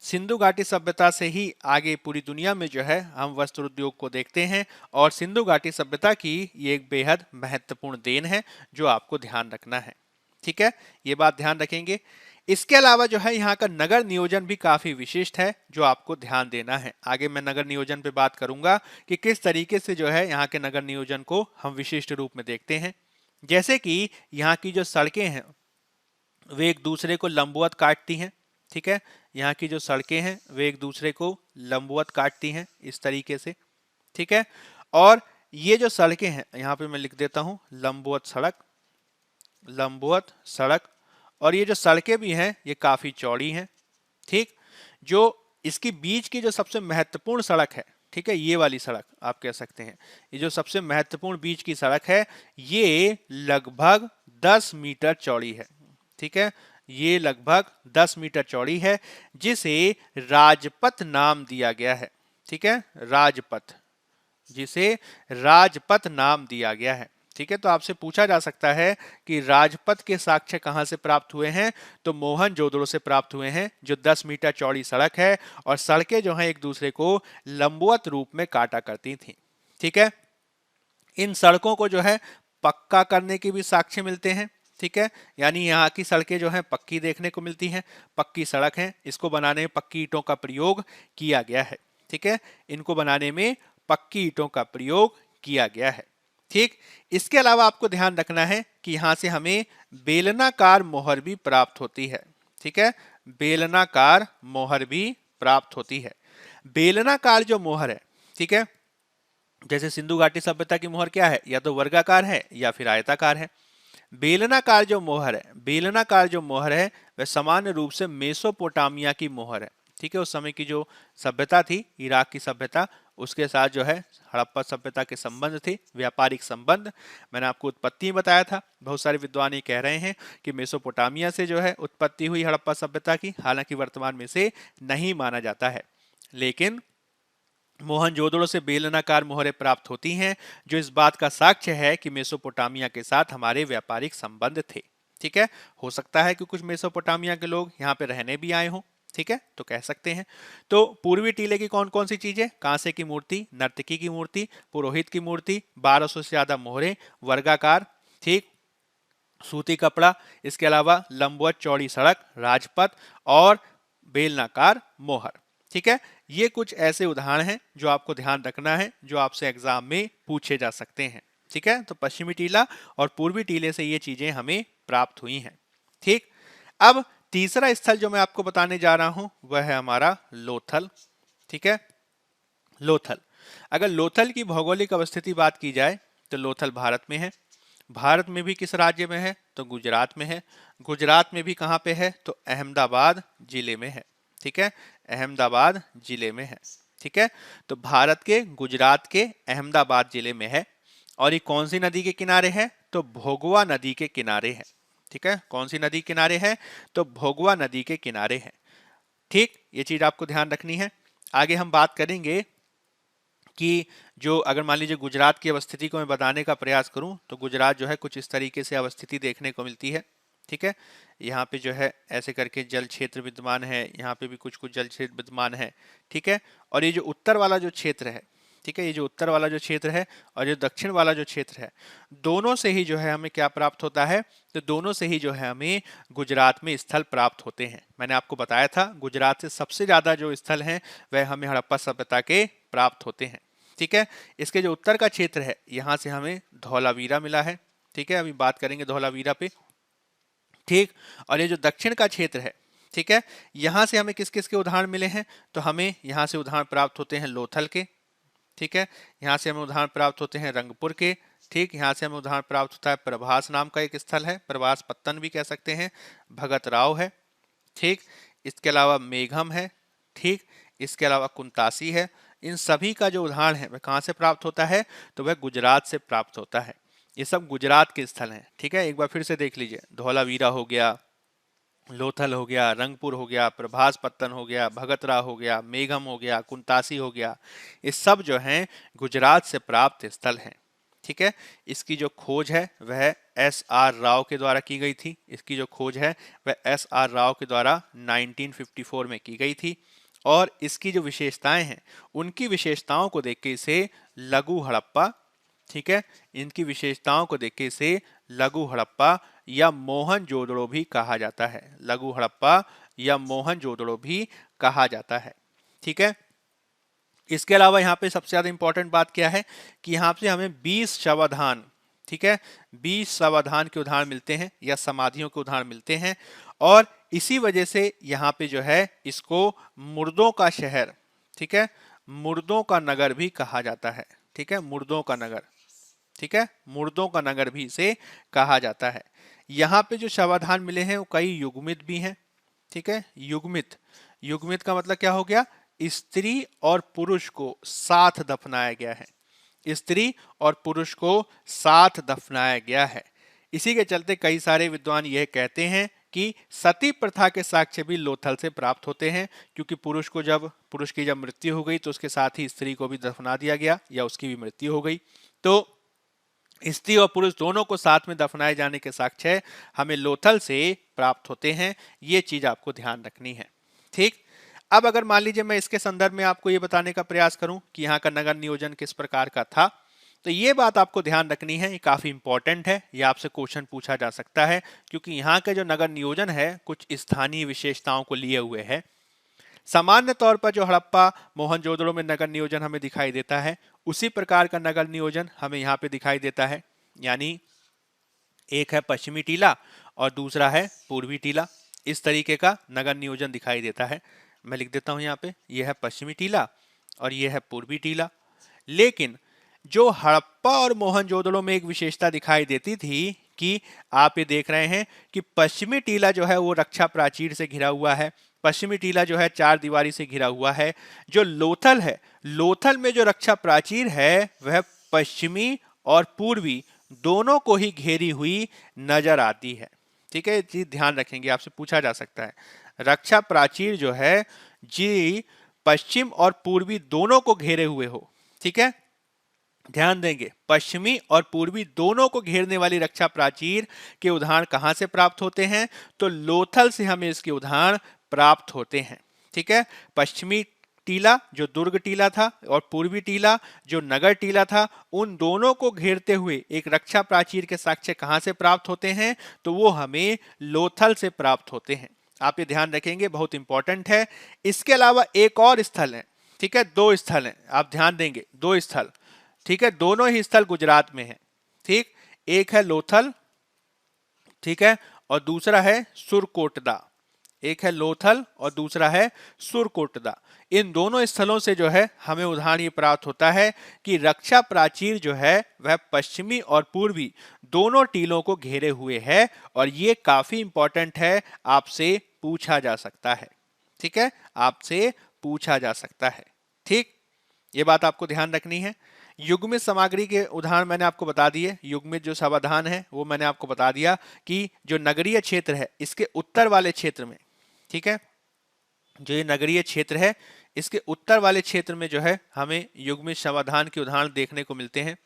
A: सिंधु घाटी सभ्यता से ही आगे पूरी दुनिया में जो है हम वस्त्र उद्योग को देखते हैं। और सिंधु घाटी सभ्यता की ये एक बेहद महत्वपूर्ण देन है जो आपको ध्यान रखना है। ठीक है, ये बात ध्यान रखेंगे। इसके अलावा जो है यहाँ का नगर नियोजन भी काफी विशिष्ट है जो आपको ध्यान देना है। आगे मैं नगर नियोजन पे बात करूंगा कि किस तरीके से जो है यहाँ के नगर नियोजन को हम विशिष्ट रूप में देखते हैं। जैसे कि यहाँ की जो सड़कें हैं वे एक दूसरे को लंबवत काटती हैं। ठीक है, यहाँ की जो सड़कें हैं वे एक दूसरे को लंबवत काटती हैं इस तरीके से। ठीक है, और ये जो सड़कें हैं यहाँ पे मैं लिख देता हूँ लंबवत सड़क, लंबवत सड़क। और ये जो सड़कें भी हैं ये काफी चौड़ी हैं। ठीक, जो इसकी बीच की जो सबसे महत्वपूर्ण सड़क है, ठीक है, ये वाली सड़क आप कह सकते हैं, ये जो सबसे महत्वपूर्ण बीच की सड़क है ये लगभग 10 मीटर चौड़ी है। ठीक है, ये लगभग 10 मीटर चौड़ी है जिसे राजपथ नाम दिया गया है। ठीक है, राजपथ, जिसे राजपथ नाम दिया गया है। ठीक है, तो आपसे पूछा जा सकता है कि राजपथ के साक्ष्य कहां से प्राप्त हुए हैं? तो मोहनजोदड़ो से प्राप्त हुए हैं, जो 10 मीटर चौड़ी सड़क है और सड़कें जो हैं एक दूसरे को लंबवत रूप में काटा करती थी। ठीक है, इन सड़कों को जो है पक्का करने के भी साक्ष्य मिलते हैं। ठीक है, यानी यहाँ की सड़कें जो हैं पक्की देखने को मिलती हैं, पक्की सड़क है, इसको बनाने में पक्की ईंटों का प्रयोग किया गया है। ठीक है, इनको बनाने में पक्की ईंटों का प्रयोग किया गया है। ठीक, इसके अलावा आपको ध्यान रखना है कि यहां से हमें बेलनाकार मोहर भी प्राप्त होती है। ठीक है, बेलनाकार मोहर भी प्राप्त होती है। बेलनाकार जो मोहर है, ठीक है, जैसे सिंधु घाटी सभ्यता की मोहर क्या है? या तो वर्गाकार है या फिर आयताकार है। बेलनाकार जो मोहर है, बेलनाकार जो मोहर है वह सामान्य रूप से मेसोपोटामिया की मोहर है। ठीक है, उस समय की जो सभ्यता थी इराक की सभ्यता, उसके साथ जो है हड़प्पा सभ्यता के संबंध थे, व्यापारिक संबंध। मैंने आपको उत्पत्ति बताया था। बहुत सारे विद्वान ये कह रहे हैं कि मेसोपोटामिया से जो है उत्पत्ति हुई हड़प्पा सभ्यता की, हालांकि वर्तमान में से नहीं माना जाता है। लेकिन मोहनजोदड़ो से बेलनाकार मोहरें प्राप्त होती हैं जो इस बात का साक्ष्य है कि मेसोपोटामिया के साथ हमारे व्यापारिक संबंध थे। ठीक है, हो सकता है कि कुछ मेसोपोटामिया के लोग यहाँ पे रहने भी आए हों। ठीक है, तो कह सकते हैं। तो पूर्वी टीले की कौन कौन सी चीजें? कांसे की मूर्ति, नर्तकी की मूर्ति, पुरोहित की मूर्ति, 1200 से ज्यादा मोहरें, वर्गाकार, ठीक, सूती कपड़ा, इसके अलावा लंबवत चौड़ी सड़क, राजपथ और बेलनाकार मोहर। ठीक है, ये कुछ ऐसे उदाहरण हैं जो आपको ध्यान रखना है, जो आपसे एग्जाम में पूछे जा सकते हैं। ठीक है, तो पश्चिमी टीला और पूर्वी टीले से ये चीजें हमें प्राप्त हुई हैं। ठीक, अब तीसरा स्थल जो मैं आपको बताने जा रहा हूं वह है हमारा लोथल। ठीक है, लोथल। अगर लोथल की भौगोलिक अवस्थिति बात की जाए तो लोथल भारत में है। भारत में भी किस राज्य में है? तो गुजरात में है। गुजरात में भी कहां पे है? तो अहमदाबाद जिले में है। ठीक है, अहमदाबाद जिले में है। ठीक है, तो भारत के गुजरात के अहमदाबाद जिले में है। और ये कौन सी नदी के किनारे है? तो भोगवा नदी के किनारे है। ठीक है, कौन सी नदी किनारे है? तो भोगवा नदी के किनारे है। ठीक, ये चीज आपको ध्यान रखनी है। आगे हम बात करेंगे कि जो अगर मान लीजिए गुजरात की अवस्थिति को मैं बताने का प्रयास करूं तो गुजरात जो है कुछ इस तरीके से अवस्थिति देखने को मिलती है। ठीक है, यहाँ पे जो है ऐसे करके जल क्षेत्र विद्यमान है, यहाँ पे भी कुछ कुछ जल क्षेत्र विद्यमान है। ठीक है, और ये जो उत्तर वाला जो क्षेत्र है, ठीक है, ये जो उत्तर वाला जो क्षेत्र है और जो दक्षिण वाला जो क्षेत्र है, दोनों से ही जो है हमें क्या प्राप्त होता है? तो दोनों से ही जो है हमें गुजरात में स्थल प्राप्त होते हैं। मैंने आपको बताया था गुजरात से सबसे ज्यादा जो स्थल हैं वह हमें हड़प्पा सभ्यता के प्राप्त होते हैं। ठीक है, इसके जो उत्तर का क्षेत्र है यहाँ से हमें धौलावीरा मिला है। ठीक है, अभी बात करेंगे धौलावीरा पे। ठीक। और ये जो दक्षिण का क्षेत्र है, ठीक है, यहां से हमें किस किस के उदाहरण मिले हैं, तो हमें यहां से उदाहरण प्राप्त होते हैं लोथल के, ठीक है, यहाँ से हमें उदाहरण प्राप्त होते हैं रंगपुर के, ठीक, यहाँ से हमें उदाहरण प्राप्त होता है प्रभास नाम का एक स्थल है, प्रभास पत्तन भी कह सकते हैं, भगत राव है, ठीक, इसके अलावा मेघम है, ठीक, इसके अलावा कुंतासी है। इन सभी का जो उदाहरण है वह कहाँ से प्राप्त होता है, तो वह गुजरात से प्राप्त होता है। ये सब गुजरात के स्थल हैं, ठीक है। एक बार फिर से देख लीजिए, धौलावीरा हो गया, लोथल हो गया, रंगपुर हो गया, प्रभास पत्तन हो गया, भगतरा हो गया, मेघम हो गया, कुंतासी हो गया, ये सब जो हैं गुजरात से प्राप्त स्थल हैं, ठीक है। इसकी जो खोज है वह एस.आर. राव के द्वारा की गई थी। इसकी जो खोज है वह एस.आर. राव के द्वारा 1954 में की गई थी। और इसकी जो विशेषताएं हैं, उनकी विशेषताओं को देख के इसे लघु हड़प्पा, ठीक है, इनकी विशेषताओं को देख के इसे लघु हड़प्पा या मोहनजोदड़ो भी कहा जाता है। लघु हड़प्पा या मोहनजोदड़ो भी कहा जाता है, ठीक है। इसके अलावा यहाँ पे सबसे ज्यादा इंपॉर्टेंट बात क्या है कि यहाँ से हमें 20 शवाधान, ठीक है, 20 शवाधान के उदाहरण मिलते हैं या समाधियों के उदाहरण मिलते हैं। और इसी वजह से यहाँ पे जो है इसको मुर्दों का शहर, ठीक है, मुर्दों का नगर भी कहा जाता है, ठीक है, मुर्दों का नगर, ठीक है, मुर्दों का नगर भी इसे कहा जाता है। यहाँ पे जो शवाधान मिले हैं वो कई युग्मित भी हैं, ठीक है, युग्मित, युग्मित का मतलब क्या हो गया, स्त्री और पुरुष को साथ दफनाया गया है, स्त्री और पुरुष को साथ दफनाया गया है। इसी के चलते कई सारे विद्वान यह कहते हैं कि सती प्रथा के साक्ष्य भी लोथल से प्राप्त होते हैं, क्योंकि पुरुष की जब मृत्यु हो गई तो उसके साथ ही स्त्री को भी दफना दिया गया या उसकी भी मृत्यु हो गई, तो स्त्री और पुरुष दोनों को साथ में दफनाए जाने के साक्ष्य हमें लोथल से प्राप्त होते हैं। ये चीज आपको ध्यान रखनी है, ठीक। अब अगर मान लीजिए मैं इसके संदर्भ में आपको ये बताने का प्रयास करूं कि यहाँ का नगर नियोजन किस प्रकार का था, तो ये बात आपको ध्यान रखनी है, ये काफी इंपॉर्टेंट है, ये आपसे क्वेश्चन पूछा जा सकता है, क्योंकि यहाँ का जो नगर नियोजन है कुछ स्थानीय विशेषताओं को लिए हुए है। सामान्य तौर पर जो हड़प्पा मोहनजोदड़ो में नगर नियोजन हमें दिखाई देता है, उसी प्रकार का नगर नियोजन हमें यहाँ पे दिखाई देता है। यानी एक है पश्चिमी टीला और दूसरा है पूर्वी टीला, इस तरीके का नगर नियोजन दिखाई देता है। मैं लिख देता हूं यहाँ पे, यह है पश्चिमी टीला और यह है पूर्वी टीला। लेकिन जो हड़प्पा और मोहनजोदड़ो में एक विशेषता दिखाई देती थी कि आप ये देख रहे हैं कि पश्चिमी टीला जो है वो रक्षा प्राचीर से घिरा हुआ है, पश्चिमी टीला जो है चार दीवारी से घिरा हुआ है। जो लोथल है, लोथल में जो रक्षा प्राचीर है वह पश्चिमी और पूर्वी दोनों को ही घेरी हुई नजर आती है, ठीक है। ये चीज ध्यान रखेंगे, आपसे पूछा जा सकता है, रक्षा प्राचीर जो है जी पश्चिम और पूर्वी दोनों को घेरे हुए हो, ठीक है, ध्यान देंगे, पश्चिमी और पूर्वी दोनों को घेरने वाली रक्षा प्राचीर के उदाहरण कहां से प्राप्त होते हैं, तो लोथल से हमें इसके उदाहरण प्राप्त होते हैं, ठीक है। पश्चिमी टीला जो दुर्ग टीला था और पूर्वी टीला जो नगर टीला था, उन दोनों को घेरते हुए एक रक्षा प्राचीर के साक्ष्य कहां से प्राप्त होते हैं, तो वो हमें लोथल से प्राप्त होते हैं। आप ये ध्यान रखेंगे, बहुत इंपॉर्टेंट है। इसके अलावा एक और स्थल है, ठीक है, दो स्थल हैं, आप ध्यान देंगे, दो स्थल, ठीक है, दोनों ही स्थल गुजरात में है, ठीक, एक है लोथल, ठीक है, और दूसरा है सुरकोटदा, एक है लोथल और दूसरा है सुरकोटदा। इन दोनों स्थलों से जो है हमें उदाहरण ये प्राप्त होता है कि रक्षा प्राचीर जो है वह पश्चिमी और पूर्वी दोनों टीलों को घेरे हुए है, और ये काफी इंपॉर्टेंट है, आपसे पूछा जा सकता है, ठीक है, आपसे पूछा जा सकता है, ठीक, ये बात आपको ध्यान रखनी है। युग्मित सामग्री के उदाहरण मैंने आपको बता दिए, युग्मित जो समाधान है वो मैंने आपको बता दिया कि जो नगरीय क्षेत्र है इसके उत्तर वाले क्षेत्र में, ठीक है, जो ये नगरीय क्षेत्र है इसके उत्तर वाले क्षेत्र में जो है हमें युग्मित समाधान के उदाहरण देखने को मिलते हैं,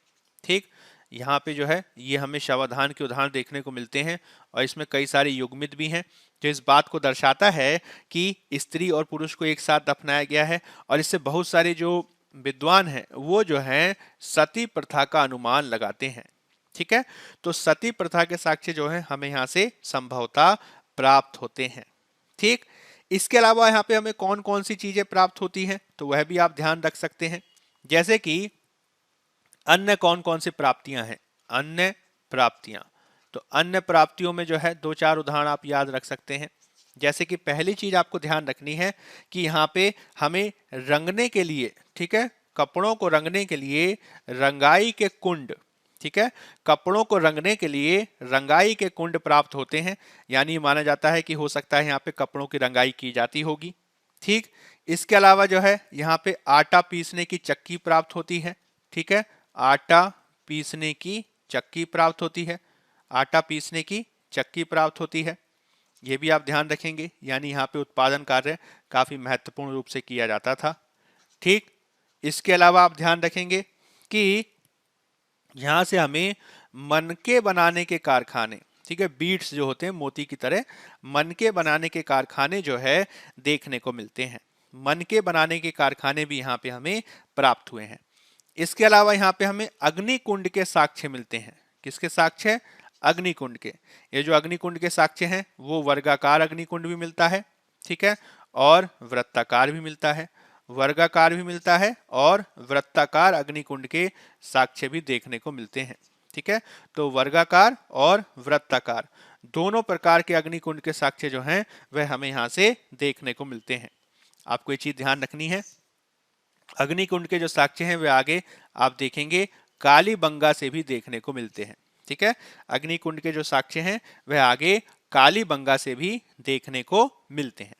A: ठीक। यहाँ पे जो है ये हमें शवाधान के उदाहरण देखने को मिलते हैं, और इसमें कई सारे युग्मित भी हैं, जो इस बात को दर्शाता है कि स्त्री और पुरुष को एक साथ दफनाया गया है। और इससे बहुत सारे जो विद्वान हैं वो जो हैं सती प्रथा का अनुमान लगाते हैं, ठीक है। तो सती प्रथा के साक्ष्य जो है हमें यहाँ से संभवतः प्राप्त होते हैं, ठीक। इसके अलावा यहाँ पे हमें कौन कौन सी चीजें प्राप्त होती हैं, तो वह भी आप ध्यान रख सकते हैं। जैसे कि अन्य कौन कौन सी प्राप्तियां हैं, अन्य प्राप्तियां, तो अन्य प्राप्तियों में जो है दो चार उदाहरण आप याद रख सकते हैं। जैसे कि पहली चीज आपको ध्यान रखनी है कि यहाँ पे हमें रंगने के लिए, ठीक है, कपड़ों को रंगने के लिए रंगाई के कुंड, ठीक है, कपड़ों को रंगने के लिए रंगाई के कुंड प्राप्त होते हैं। यानी माना जाता है कि हो सकता है यहाँ पे कपड़ों की रंगाई की जाती होगी। ठीक, इसके अलावा जो है यहाँ पे आटा पीसने की चक्की प्राप्त होती है। ठीक है, आटा पीसने की चक्की प्राप्त होती है, आटा पीसने की चक्की प्राप्त होती है, ये भी आप ध्यान रखेंगे। यानी यहाँ पे उत्पादन कार्य काफी महत्वपूर्ण रूप से किया जाता था। ठीक, इसके अलावा आप ध्यान रखेंगे कि यहां से हमें मनके बनाने के कारखाने, ठीक है, बीड्स जो होते हैं मोती की तरह, मनके बनाने के कारखाने जो है देखने को मिलते हैं। मनके बनाने के कारखाने भी यहाँ पे हमें प्राप्त हुए हैं। इसके अलावा यहाँ पे हमें अग्निकुंड के साक्ष्य मिलते हैं। किसके साक्ष्य? अग्निकुंड के। ये जो अग्निकुंड के साक्ष्य हैं वो वर्गाकार अग्निकुंड भी मिलता है, ठीक है, और वृत्ताकार भी मिलता है। वर्गाकार भी मिलता है और वृत्ताकार अग्निकुंड के साक्ष्य भी देखने को मिलते हैं। ठीक है, तो वर्गाकार और वृत्ताकार दोनों प्रकार के अग्निकुंड के साक्ष्य जो हैं वह हमें यहाँ से देखने को मिलते हैं। आपको ये चीज ध्यान रखनी है। अग्निकुंड के जो साक्ष्य हैं वे आगे आप देखेंगे कालीबंगा से भी देखने को मिलते हैं। ठीक है, अग्निकुंड के जो साक्ष्य हैं वह आगे कालीबंगा से भी देखने को मिलते हैं।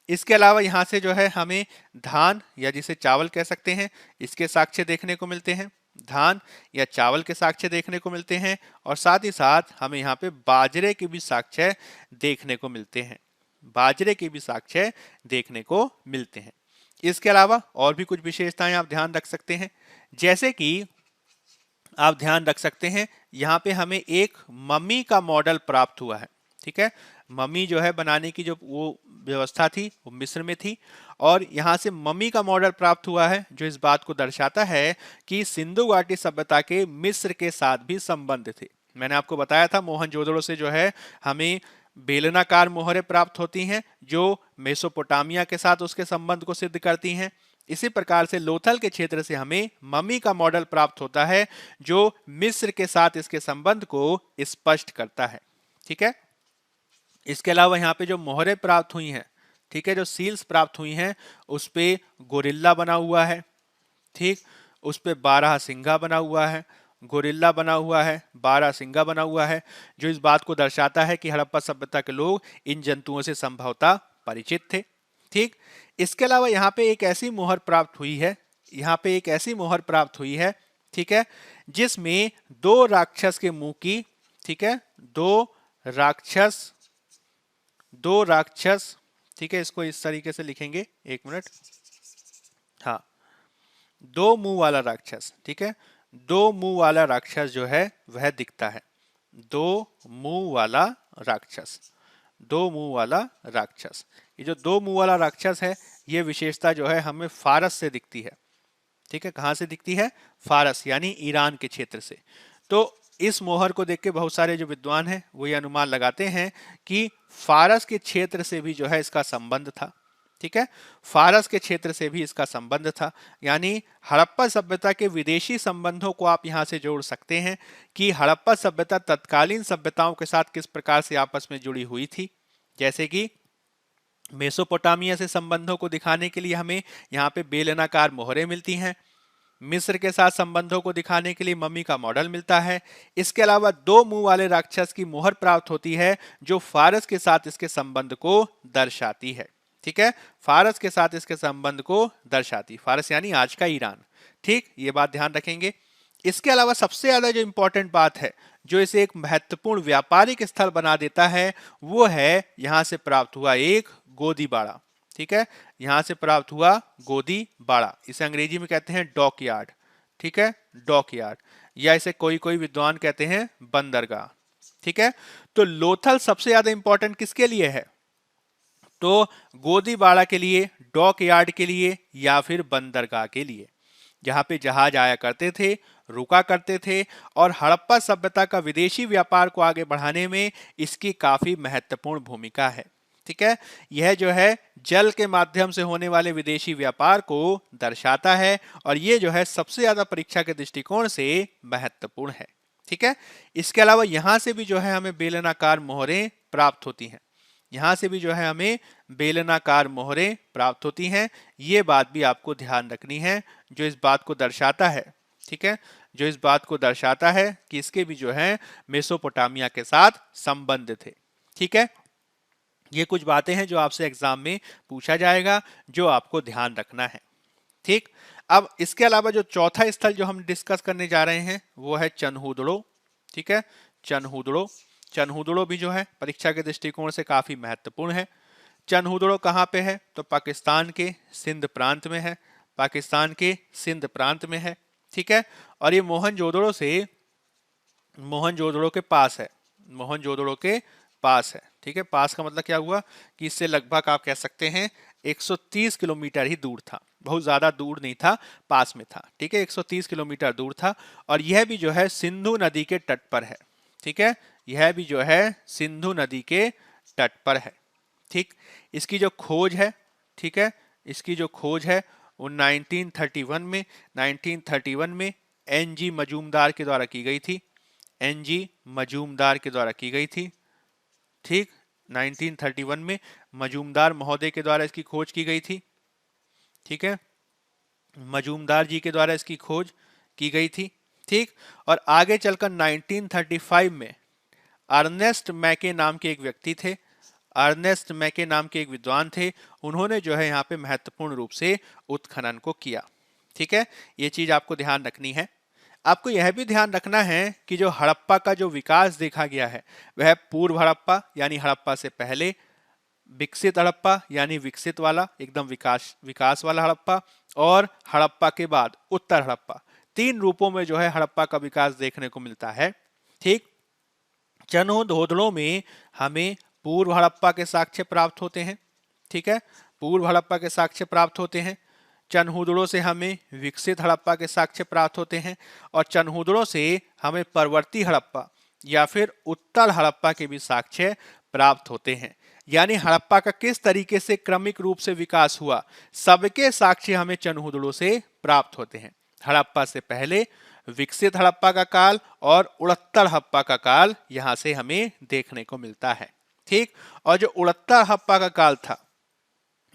A: इसके अलावा यहाँ से जो है हमें धान या जिसे चावल कह सकते हैं इसके साक्ष्य देखने को मिलते हैं। धान या चावल के साक्ष्य देखने को मिलते हैं और साथ ही साथ हमें यहाँ पे बाजरे के भी साक्ष्य देखने को मिलते हैं। बाजरे के भी साक्ष्य देखने को मिलते हैं। इसके अलावा और भी कुछ विशेषताएं आप ध्यान रख सकते हैं। जैसे कि आप ध्यान रख सकते हैं यहाँ पे हमें एक मम्मी का मॉडल प्राप्त हुआ है। ठीक है, मम्मी जो है बनाने की जो वो व्यवस्था थी वो मिस्र में थी और यहाँ से मम्मी का मॉडल प्राप्त हुआ है जो इस बात को दर्शाता है कि सिंधु घाटी सभ्यता के मिस्र के साथ भी संबंध थे। मैंने आपको बताया था मोहनजोदड़ो से जो है हमें बेलनाकार मोहरें प्राप्त होती हैं जो मेसोपोटामिया के साथ उसके संबंध को सिद्ध करती हैं। इसी प्रकार से लोथल के क्षेत्र से हमें मम्मी का मॉडल प्राप्त होता है जो मिस्र के साथ इसके संबंध को स्पष्ट करता है। ठीक है, इसके अलावा यहाँ पे जो मोहरें प्राप्त हुई हैं, ठीक है, जो सील्स प्राप्त हुई हैं उस पे गोरिल्ला बना हुआ है। ठीक, उस पे 12 सिंगा बना हुआ है, गोरिल्ला बना हुआ है, 12 सिंगा बना हुआ है, जो इस बात को दर्शाता है कि हड़प्पा सभ्यता के लोग इन जंतुओं से संभवतः परिचित थे। ठीक, इसके अलावा यहाँ पे एक ऐसी मोहर प्राप्त हुई है, यहाँ पे एक ऐसी मोहर प्राप्त हुई है, ठीक है, जिसमें दो राक्षस के मुंह की, ठीक है, दो राक्षस, ठीक है, इसको इस तरीके से लिखेंगे, एक मिनट, हाँ, दो मुंह वाला राक्षस, ठीक है, दो मुंह वाला राक्षस जो है वह दिखता है। दो मुंह वाला राक्षस, दो मुंह वाला राक्षस, ये जो दो मुंह वाला राक्षस है ये विशेषता जो है हमें फारस से दिखती है। ठीक है, कहां से दिखती है? फारस यानी ईरान के क्षेत्र से। तो इस मोहर को देख के बहुत सारे जो विद्वान हैं वो ये अनुमान लगाते हैं कि फारस के क्षेत्र से भी जो है इसका संबंध था। ठीक है, फारस के क्षेत्र से भी इसका संबंध था। यानी हड़प्पा सभ्यता के विदेशी संबंधों को आप यहां से जोड़ सकते हैं कि हड़प्पा सभ्यता तत्कालीन सभ्यताओं के साथ किस प्रकार से आपस में जुड़ी हुई थी। जैसे कि मेसोपोटामिया से संबंधों को दिखाने के लिए हमें यहाँ पे बेलनाकार मोहरें मिलती हैं। मिस्र के साथ संबंधों को दिखाने के लिए मम्मी का मॉडल मिलता है। इसके अलावा दो मुंह वाले राक्षस की मोहर प्राप्त होती है जो फारस के साथ इसके संबंध को दर्शाती है। ठीक है, फारस के साथ इसके संबंध को दर्शाती, फारस यानी आज का ईरान। ठीक, ये बात ध्यान रखेंगे। इसके अलावा सबसे ज्यादा जो इंपॉर्टेंट बात है जो इसे एक महत्वपूर्ण व्यापारिक स्थल बना देता है वो है यहां से प्राप्त हुआ एक गोदी बाड़ा। ठीक है, यहां से प्राप्त हुआ गोदी बाड़ा, इसे अंग्रेजी में कहते हैं डॉक यार्ड। ठीक है, डॉक यार्ड, या इसे कोई कोई विद्वान कहते हैं बंदरगाह। ठीक है, तो लोथल सबसे ज्यादा इंपॉर्टेंट किसके लिए है? तो गोदी बाड़ा के लिए, डॉक यार्ड के लिए या फिर बंदरगाह के लिए, जहां पे जहाज आया करते थे, रुका करते थे और हड़प्पा सभ्यता का विदेशी व्यापार को आगे बढ़ाने में इसकी काफी महत्वपूर्ण भूमिका है। ठीक है, यह जो है जल के माध्यम से होने वाले विदेशी व्यापार को दर्शाता है और ये जो है सबसे ज्यादा परीक्षा के दृष्टिकोण से महत्वपूर्ण है। ठीक है। इसके अलावा यहां से भी जो है हमें बेलनाकार मोहरें प्राप्त होती हैं, यहां से भी जो है हमें बेलनाकार मोहरें प्राप्त होती हैं। ये बात भी आपको ध्यान रखनी है, जो इस बात को दर्शाता है, ठीक है, जो इस बात को दर्शाता है कि इसके भी जो है मेसोपोटामिया के साथ संबंध थे। ठीक है, ये कुछ बातें हैं जो आपसे एग्जाम में पूछा जाएगा, जो आपको ध्यान रखना है। ठीक, अब इसके अलावा जो चौथा स्थल जो हम डिस्कस करने जा रहे हैं वो है चनहूदड़ो। ठीक है, चनहूदड़ो, चनहूदड़ो भी जो है परीक्षा के दृष्टिकोण से काफी महत्वपूर्ण है। चनहूदड़ो कहाँ पे है? तो पाकिस्तान के सिंध प्रांत में है, पाकिस्तान के सिंध प्रांत में है। ठीक है, और ये मोहनजोदड़ो से, मोहनजोदड़ो के पास है, मोहनजोदड़ो के पास है। ठीक है, पास का मतलब क्या हुआ कि इससे लगभग आप कह सकते हैं 130 किलोमीटर ही दूर था, बहुत ज्यादा दूर नहीं था, पास में था। ठीक है, 130 किलोमीटर दूर था, और यह भी जो है सिंधु नदी के तट पर है। ठीक है, यह भी जो है सिंधु नदी के तट पर है। ठीक, इसकी जो खोज है, ठीक है, इसकी जो खोज है वो 1931 में एनजी मजूमदार के द्वारा की गई थी, एनजी मजूमदार के द्वारा की गई थी। ठीक, 1931 में मजूमदार महोदय के द्वारा इसकी खोज की गई थी। ठीक है, मजूमदार जी के द्वारा इसकी खोज की गई थी। ठीक, और आगे चलकर 1935 में अर्नेस्ट मैके नाम के एक व्यक्ति थे, अर्नेस्ट मैके नाम के एक विद्वान थे, उन्होंने जो है यहाँ पे महत्वपूर्ण रूप से उत्खनन को किया। ठीक है, ये चीज आपको ध्यान रखनी है। आपको यह भी ध्यान रखना है कि जो हड़प्पा का जो विकास देखा गया है वह पूर्व हड़प्पा यानी हड़प्पा से पहले, विकसित हड़प्पा यानी विकसित वाला एकदम विकास वाला हड़प्पा, और हड़प्पा के बाद उत्तर हड़प्पा, तीन रूपों में जो है हड़प्पा का विकास देखने को मिलता है। ठीक, चनहूदड़ो में हमें पूर्व हड़प्पा के साक्ष्य प्राप्त होते हैं। ठीक है, पूर्व हड़प्पा के साक्ष्य प्राप्त होते हैं। चनहूदड़ो से हमें विकसित हड़प्पा के साक्ष्य प्राप्त होते हैं, और चनहूदड़ो से हमें परवर्ती हड़प्पा या फिर उत्तर हड़प्पा के भी साक्ष्य प्राप्त होते हैं। यानी हड़प्पा का किस तरीके से क्रमिक रूप से विकास हुआ, सबके साक्ष्य हमें चनहूदड़ो से प्राप्त होते हैं। हड़प्पा से पहले, विकसित हड़प्पा का काल और उड़त्तर हड़प्पा का काल यहां से हमें देखने को मिलता है। ठीक, और जो उड़त्तर हड़प्पा का काल था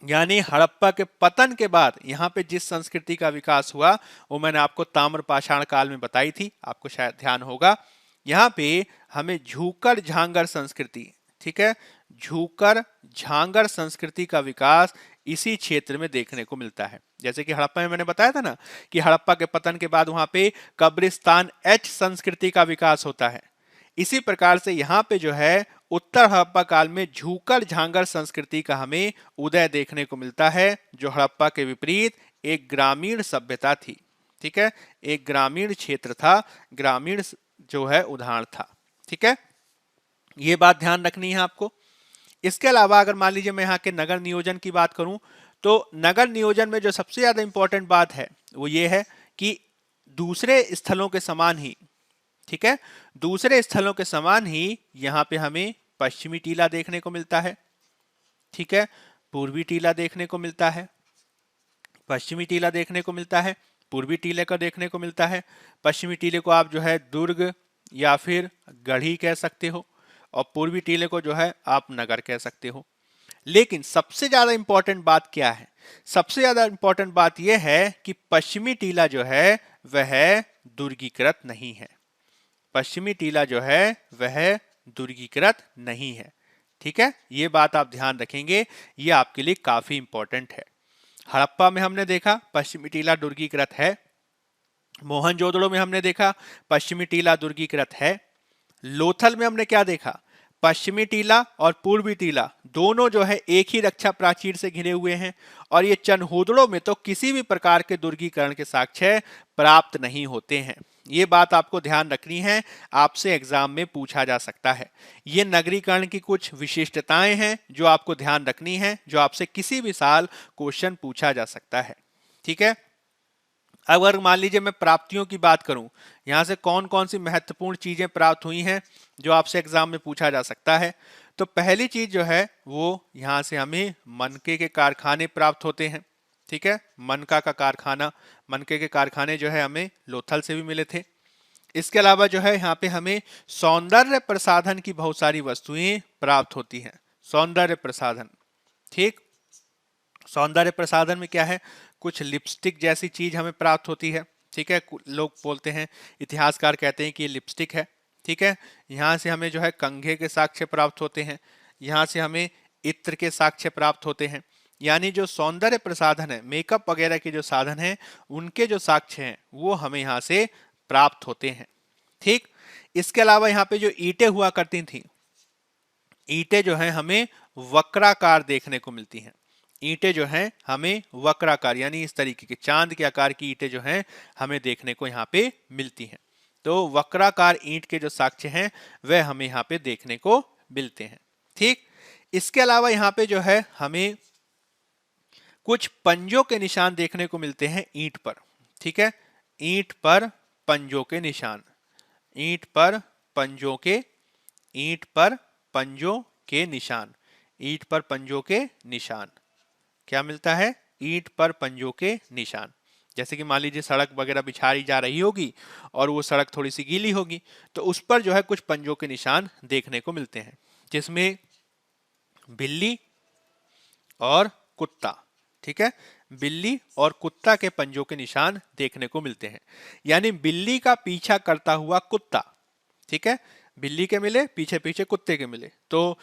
A: यानी हड़प्पा के पतन के बाद यहाँ पे जिस संस्कृति का विकास हुआ वो मैंने आपको ताम्र पाषाण काल में बताई थी, आपको शायद ध्यान होगा। यहाँ पे हमें झूकर झांगर संस्कृति, ठीक है, झूकर झांगर संस्कृति का विकास इसी क्षेत्र में देखने को मिलता है। जैसे कि हड़प्पा में मैंने बताया था ना कि हड़प्पा के पतन के बाद वहां पे कब्रिस्तान एच संस्कृति का विकास होता है, इसी प्रकार से यहाँ पे जो है उत्तर हड़प्पा काल में झूकर झांगर संस्कृति का हमें उदय देखने को मिलता है, जो हड़प्पा के विपरीत एक ग्रामीण सभ्यता थी। ठीक है, एक ग्रामीण क्षेत्र था, ग्रामीण जो है उदाहरण था। ठीक है, ये बात ध्यान रखनी है आपको। इसके अलावा अगर मान लीजिए मैं यहाँ के नगर नियोजन की बात करूं, तो नगर नियोजन में जो सबसे ज्यादा इंपॉर्टेंट बात है वो ये है कि दूसरे स्थलों के समान ही, ठीक है, दूसरे स्थलों के समान ही यहाँ पे हमें पश्चिमी टीला देखने को मिलता है। ठीक है, पूर्वी टीला देखने को मिलता है, पश्चिमी टीला देखने को मिलता है, पूर्वी टीले का देखने को मिलता है। पश्चिमी टीले को आप जो है दुर्ग या फिर गढ़ी कह सकते हो, और पूर्वी टीले को जो है आप नगर कह सकते हो। लेकिन सबसे ज्यादा इंपॉर्टेंट बात क्या है? सबसे ज्यादा इंपॉर्टेंट बात यह है कि पश्चिमी टीला जो है वह दुर्गीकृत नहीं है, पश्चिमी टीला जो है वह दुर्गीकृत नहीं है। ठीक है, ये बात आप ध्यान रखेंगे, ये आपके लिए काफी इंपॉर्टेंट है। हड़प्पा में हमने देखा पश्चिमी टीला दुर्गीकृत है, मोहनजोदड़ो में हमने देखा पश्चिमी टीला दुर्गीकृत है, लोथल में हमने क्या देखा, पश्चिमी टीला और पूर्वी टीला दोनों जो है एक ही रक्षा प्राचीर से घिरे हुए हैं, और ये चनहूदड़ो में तो किसी भी प्रकार के दुर्गीकरण के साक्ष्य प्राप्त नहीं होते हैं। ये बात आपको ध्यान रखनी है, आपसे एग्जाम में पूछा जा सकता है। ये नगरीकरण की कुछ विशिष्टताएं हैं जो आपको ध्यान रखनी है, जो आपसे किसी भी साल क्वेश्चन पूछा जा सकता है। ठीक है, अगर मान लीजिए मैं प्राप्तियों की बात करूं, यहां से कौन कौन सी महत्वपूर्ण चीजें प्राप्त हुई हैं जो आपसे एग्जाम में पूछा जा सकता है, तो पहली चीज जो है वो यहां से हमें मनके के कारखाने प्राप्त होते हैं। ठीक है, मनका का कारखाना, मनके के कारखाने जो है हमें लोथल से भी मिले थे। इसके अलावा जो है यहाँ पे हमें सौंदर्य प्रसाधन की बहुत सारी वस्तुएं प्राप्त होती हैं। सौंदर्य प्रसाधन, ठीक। सौंदर्य प्रसाधन में क्या है, कुछ लिपस्टिक जैसी चीज हमें प्राप्त होती है, ठीक है। लोग बोलते हैं, इतिहासकार कहते हैं कि ये लिपस्टिक है, ठीक है। यहाँ से हमें जो है कंघे के साक्ष्य प्राप्त होते हैं, यहाँ से हमें इत्र के साक्ष्य प्राप्त होते हैं। यानी जो सौंदर्य प्रसाधन है, मेकअप वगैरह के जो साधन हैं, उनके जो साक्ष्य हैं वो हमें यहाँ से प्राप्त होते हैं, ठीक। इसके अलावा यहाँ पे जो ईंटें हुआ करती थी, ईंटें जो हैं हमें वक्राकार देखने को मिलती हैं। ईंटें जो हैं हमें वक्राकार यानी इस तरीके के चांद के आकार की ईंटें जो हैं हमें देखने को यहाँ पे मिलती हैं। तो वक्राकार ईंट के जो साक्ष्य हैं वह हमें यहाँ पे देखने को मिलते हैं, ठीक। इसके अलावा यहाँ पे जो है हमें कुछ पंजों के निशान देखने को मिलते हैं ईंट पर, ठीक है। ईंट पर पंजों के निशान, ईंट पर पंजों के, ईंट पर पंजों के निशान, ईंट पर पंजों के निशान क्या मिलता है, ईंट पर पंजों के निशान। जैसे कि मान लीजिए सड़क वगैरह बिछाई जा रही होगी और वो सड़क थोड़ी सी गीली होगी, तो उस पर जो है कुछ पंजों के निशान देखने को मिलते हैं, जिसमें बिल्ली और कुत्ता, ठीक है। बिल्ली और कुत्ता के पंजों के निशान देखने को मिलते हैं। यानी बिल्ली का पीछा करता हुआ कुत्ता, ठीक है। बिल्ली के मिले, पीछे पीछे कुत्ते के मिले, तो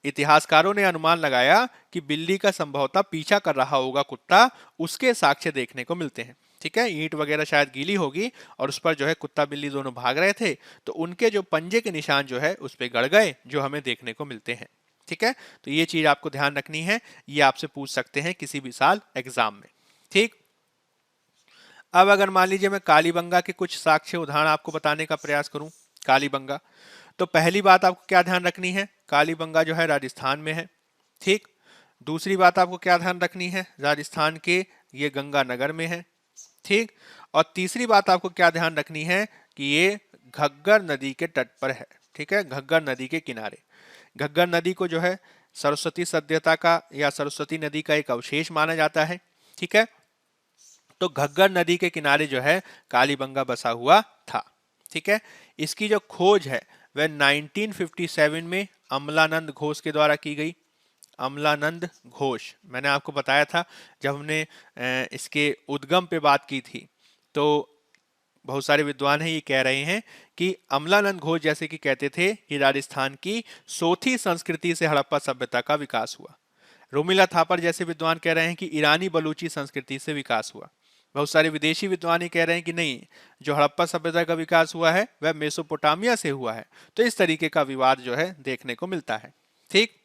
A: इतिहासकारों ने अनुमान लगाया कि बिल्ली का संभवतः पीछा कर रहा होगा कुत्ता, उसके साक्ष्य देखने को मिलते हैं, ठीक है। ईंट वगैरह शायद गीली होगी और उस पर जो है कुत्ता बिल्ली दोनों भाग रहे थे, तो उनके जो पंजे के निशान जो है उस पर गड़ गए, जो हमें देखने को मिलते हैं, ठीक है। तो ये चीज आपको ध्यान रखनी है, ये आपसे पूछ सकते हैं किसी भी साल एग्जाम में, ठीक। अब अगर मान लीजिए मैं कालीबंगा के कुछ साक्ष्य उदाहरण आपको बताने का प्रयास करूं, कालीबंगा, तो पहली बात आपको क्या ध्यान रखनी है, कालीबंगा जो है राजस्थान में है, ठीक। दूसरी बात आपको क्या ध्यान रखनी है, राजस्थान के ये गंगानगर में है, ठीक। और तीसरी बात आपको क्या ध्यान रखनी है कि ये घग्गर नदी के तट पर है, ठीक है, घग्गर नदी के किनारे। घग्गर नदी को जो है सरस्वती सभ्यता का या सरस्वती नदी का एक अवशेष माना जाता है, ठीक है। तो घग्गर नदी के किनारे जो है कालीबंगा बसा हुआ था, ठीक है। इसकी जो खोज है वह 1957 में अमलानंद घोष के द्वारा की गई। अमलानंद घोष, मैंने आपको बताया था जब हमने इसके उद्गम पे बात की थी, तो बहुत सारे विद्वान हैं ये कह रहे हैं कि अमलानंद घोष जैसे कि कहते थे कि राजस्थान की सोथी संस्कृति से हड़प्पा सभ्यता का विकास हुआ। रोमिला थापर जैसे विद्वान कह रहे हैं कि ईरानी बलूची संस्कृति से विकास हुआ। बहुत सारे विदेशी विद्वान ये कह रहे हैं कि नहीं, जो हड़प्पा सभ्यता का विकास हुआ है वह मेसोपोटामिया से हुआ है। तो इस तरीके का विवाद जो है देखने को मिलता है, ठीक।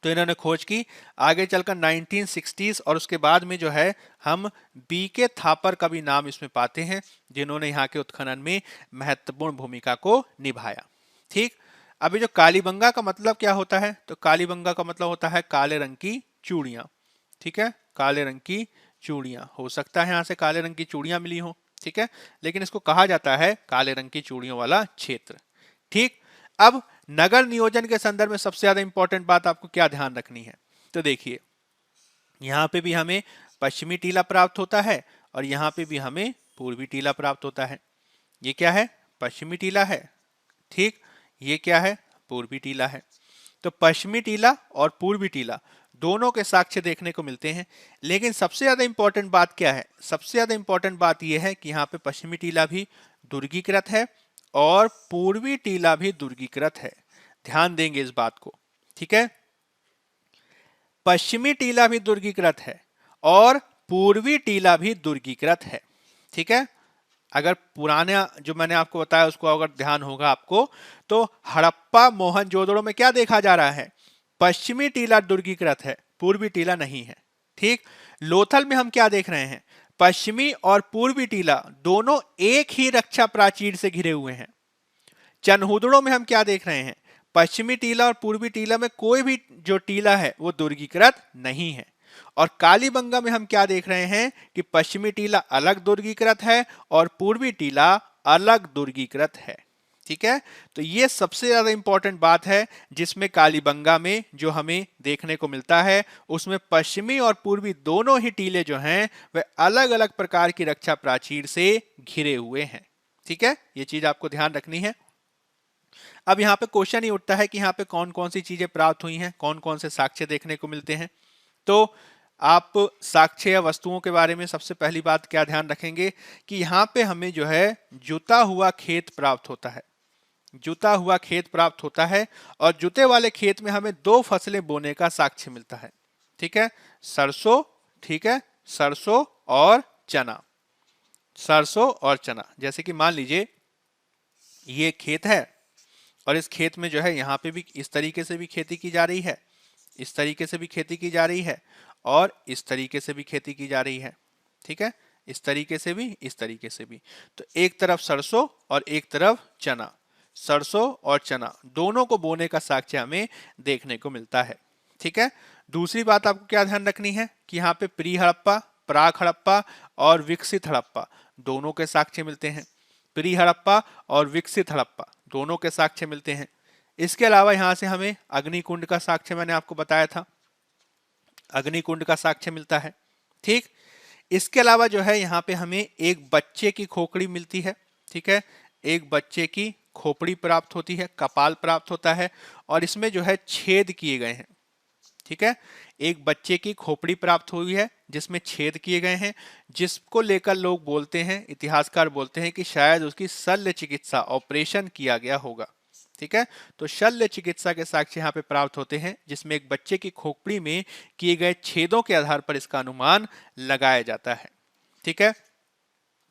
A: तो इन्होंने खोज की। आगे चलकर 1960s और उसके बाद में जो है हम बीके थापर का भी नाम इसमें पाते हैं, जिन्होंने यहाँ के उत्खनन में महत्वपूर्ण भूमिका को निभाया, ठीक। अभी जो कालीबंगा का मतलब क्या होता है, तो कालीबंगा का मतलब होता है काले रंग की चूड़ियां, ठीक है। काले रंग की चूड़ियां, हो सकता है यहाँ से काले रंग की चूड़ियां मिली हो, ठीक है, लेकिन इसको कहा जाता है काले रंग की चूड़ियों वाला क्षेत्र, ठीक। अब नगर नियोजन के संदर्भ में सबसे ज्यादा इंपॉर्टेंट बात आपको क्या ध्यान रखनी है, तो देखिए यहाँ पे भी हमें पश्चिमी टीला प्राप्त होता है और यहाँ पे भी हमें पूर्वी टीला प्राप्त होता है। ये क्या है, पश्चिमी टीला है, ठीक। ये क्या है, पूर्वी टीला है। तो पश्चिमी टीला और पूर्वी टीला दोनों के साक्ष्य देखने को मिलते हैं, लेकिन सबसे ज्यादा इंपॉर्टेंट बात क्या है, सबसे ज्यादा इंपॉर्टेंट बात यह है कि यहाँ पे पश्चिमी टीला भी दुर्गीकृत है और पूर्वी टीला भी दुर्गीकृत है। ध्यान देंगे इस बात को, ठीक है। पश्चिमी टीला भी दुर्गीकृत है और पूर्वी टीला भी दुर्गीकृत है, ठीक है। अगर पुराने जो मैंने आपको बताया उसको अगर ध्यान होगा आपको, तो हड़प्पा मोहनजोदड़ो में क्या देखा जा रहा है, पश्चिमी टीला दुर्गीकृत है, पूर्वी टीला नहीं है, ठीक। लोथल में हम क्या देख रहे हैं, पश्चिमी और पूर्वी टीला दोनों एक ही रक्षा प्राचीर से घिरे हुए हैं। चनहुदड़ों में हम क्या देख रहे हैं, पश्चिमी टीला और पूर्वी टीला में कोई भी जो टीला है वो दुर्गीकृत नहीं है। और कालीबंगा में हम क्या देख रहे हैं कि पश्चिमी टीला अलग दुर्गीकृत है और पूर्वी टीला अलग दुर्गीकृत है, ठीक है। तो ये सबसे ज्यादा इंपॉर्टेंट बात है जिसमें कालीबंगा में जो हमें देखने को मिलता है, उसमें पश्चिमी और पूर्वी दोनों ही टीले जो हैं वे अलग अलग प्रकार की रक्षा प्राचीर से घिरे हुए हैं, ठीक है, ये चीज आपको ध्यान रखनी है। अब यहाँ पे क्वेश्चन ही उठता है कि यहाँ पे कौन कौन सी चीजें प्राप्त हुई हैं, कौन कौन से साक्ष्य देखने को मिलते हैं। तो आप साक्ष्य या वस्तुओं के बारे में सबसे पहली बात क्या ध्यान रखेंगे कि यहाँ पे हमें जो है जुता हुआ खेत प्राप्त होता है, जुता हुआ खेत प्राप्त होता है, और जुते वाले खेत में हमें 2 फसलें बोने का साक्ष्य मिलता है। ठीक है, सरसों, ठीक है, सरसों और चना, सरसों और चना। जैसे कि मान लीजिए ये खेत है और इस खेत में जो है यहाँ पे भी इस तरीके से भी खेती की जा रही है, इस तरीके से भी खेती की जा रही है, और इस तरीके से भी खेती की जा रही है। ठीक है, इस तरीके से भी, इस तरीके से भी। तो एक तरफ सरसों और एक तरफ चना, सरसों और चना दोनों को बोने का साक्ष्य हमें देखने को मिलता है। ठीक है, दूसरी बात आपको क्या ध्यान रखनी है कि यहाँ पे प्री हड़प्पा, प्राक हड़प्पा और विकसित हड़प्पा दोनों के साक्ष्य मिलते हैं। प्री हड़प्पा और विकसित हड़प्पा दोनों के साक्ष्य मिलते हैं। इसके अलावा यहाँ से हमें अग्निकुंड का साक्ष्य मैंने आपको बताया था, अग्निकुंड का साक्ष्य मिलता है। ठीक, इसके अलावा जो है यहाँ पे हमें एक बच्चे की खोपड़ी मिलती है। ठीक है, एक बच्चे की खोपड़ी प्राप्त होती है, कपाल प्राप्त होता है, और इसमें जो है छेद किए गए हैं। ठीक है, एक बच्चे की खोपड़ी प्राप्त हुई है जिसमें छेद किए गए हैं, जिसको लेकर लोग बोलते हैं, इतिहासकार बोलते हैं कि शायद उसकी शल्य चिकित्सा, ऑपरेशन किया गया होगा। ठीक है, तो शल्य चिकित्सा के साक्ष्य यहाँ पे प्राप्त होते हैं, जिसमें एक बच्चे की खोपड़ी में किए गए छेदों के आधार पर इसका अनुमान लगाया जाता है। ठीक है,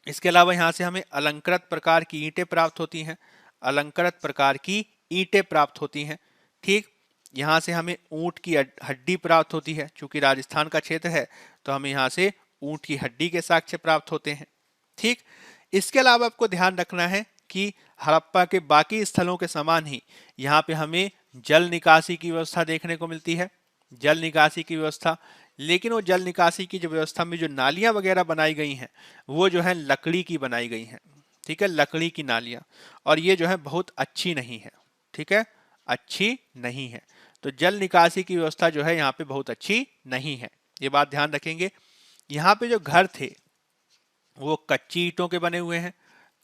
A: इसके अलावा यहाँ से हमें अलंकृत प्रकार की ईंटें प्राप्त होती हैं, अलंकृत प्रकार की ईंटें प्राप्त होती हैं। ठीक, यहाँ से हमें ऊंट की हड्डी प्राप्त होती है, चूंकि राजस्थान का क्षेत्र है तो हमें यहाँ से ऊंट की हड्डी के साक्ष्य प्राप्त होते हैं। ठीक, इसके अलावा आपको ध्यान रखना है कि हड़प्पा के बाकी स्थलों के समान ही यहाँ पे हमें जल निकासी की व्यवस्था देखने को मिलती है, जल निकासी की व्यवस्था। लेकिन वो जल निकासी की जो व्यवस्था में जो नालियां वगैरह बनाई गई हैं वो जो है लकड़ी की बनाई गई हैं। ठीक है, लकड़ी की नालियां, और ये जो है बहुत अच्छी नहीं है। ठीक है, अच्छी नहीं है। तो जल निकासी की व्यवस्था जो है यहाँ पे बहुत अच्छी नहीं है, ये बात ध्यान रखेंगे। यहाँ पे जो घर थे वो कच्ची ईंटों के बने हुए हैं,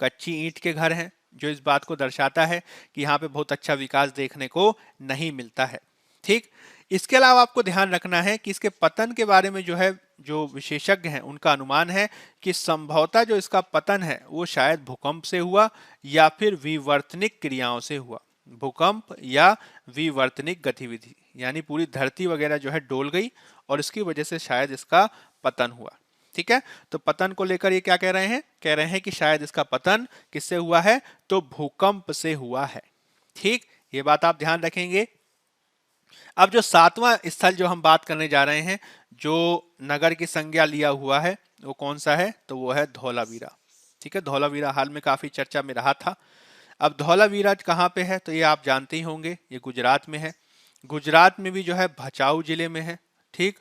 A: कच्ची ईंट के घर हैं, जो इस बात को दर्शाता है कि यहाँ पे बहुत अच्छा विकास देखने को नहीं मिलता है। ठीक, इसके अलावा आपको ध्यान रखना है कि इसके पतन के बारे में जो है, जो विशेषज्ञ हैं उनका अनुमान है कि संभवतः जो इसका पतन है वो शायद भूकंप से हुआ या फिर विवर्तनिक क्रियाओं से हुआ। भूकंप या विवर्तनिक गतिविधि, यानी पूरी धरती वगैरह जो है डोल गई और इसकी वजह से शायद इसका पतन हुआ। ठीक है, तो पतन को लेकर ये क्या कह रहे हैं, कह रहे हैं कि शायद इसका पतन किससे हुआ है, तो भूकंप से हुआ है। ठीक, ये बात आप ध्यान रखेंगे। अब जो 7वां स्थल जो हम बात करने जा रहे हैं, जो नगर की संज्ञा लिया हुआ है, वो कौन सा है, तो वो है धौलावीरा। ठीक है, धौलावीरा हाल में काफी चर्चा में रहा था। अब धौलावीरा कहाँ पे है, तो ये आप जानते ही होंगे, ये गुजरात में है। गुजरात में भी जो है भचाऊ जिले में है। ठीक,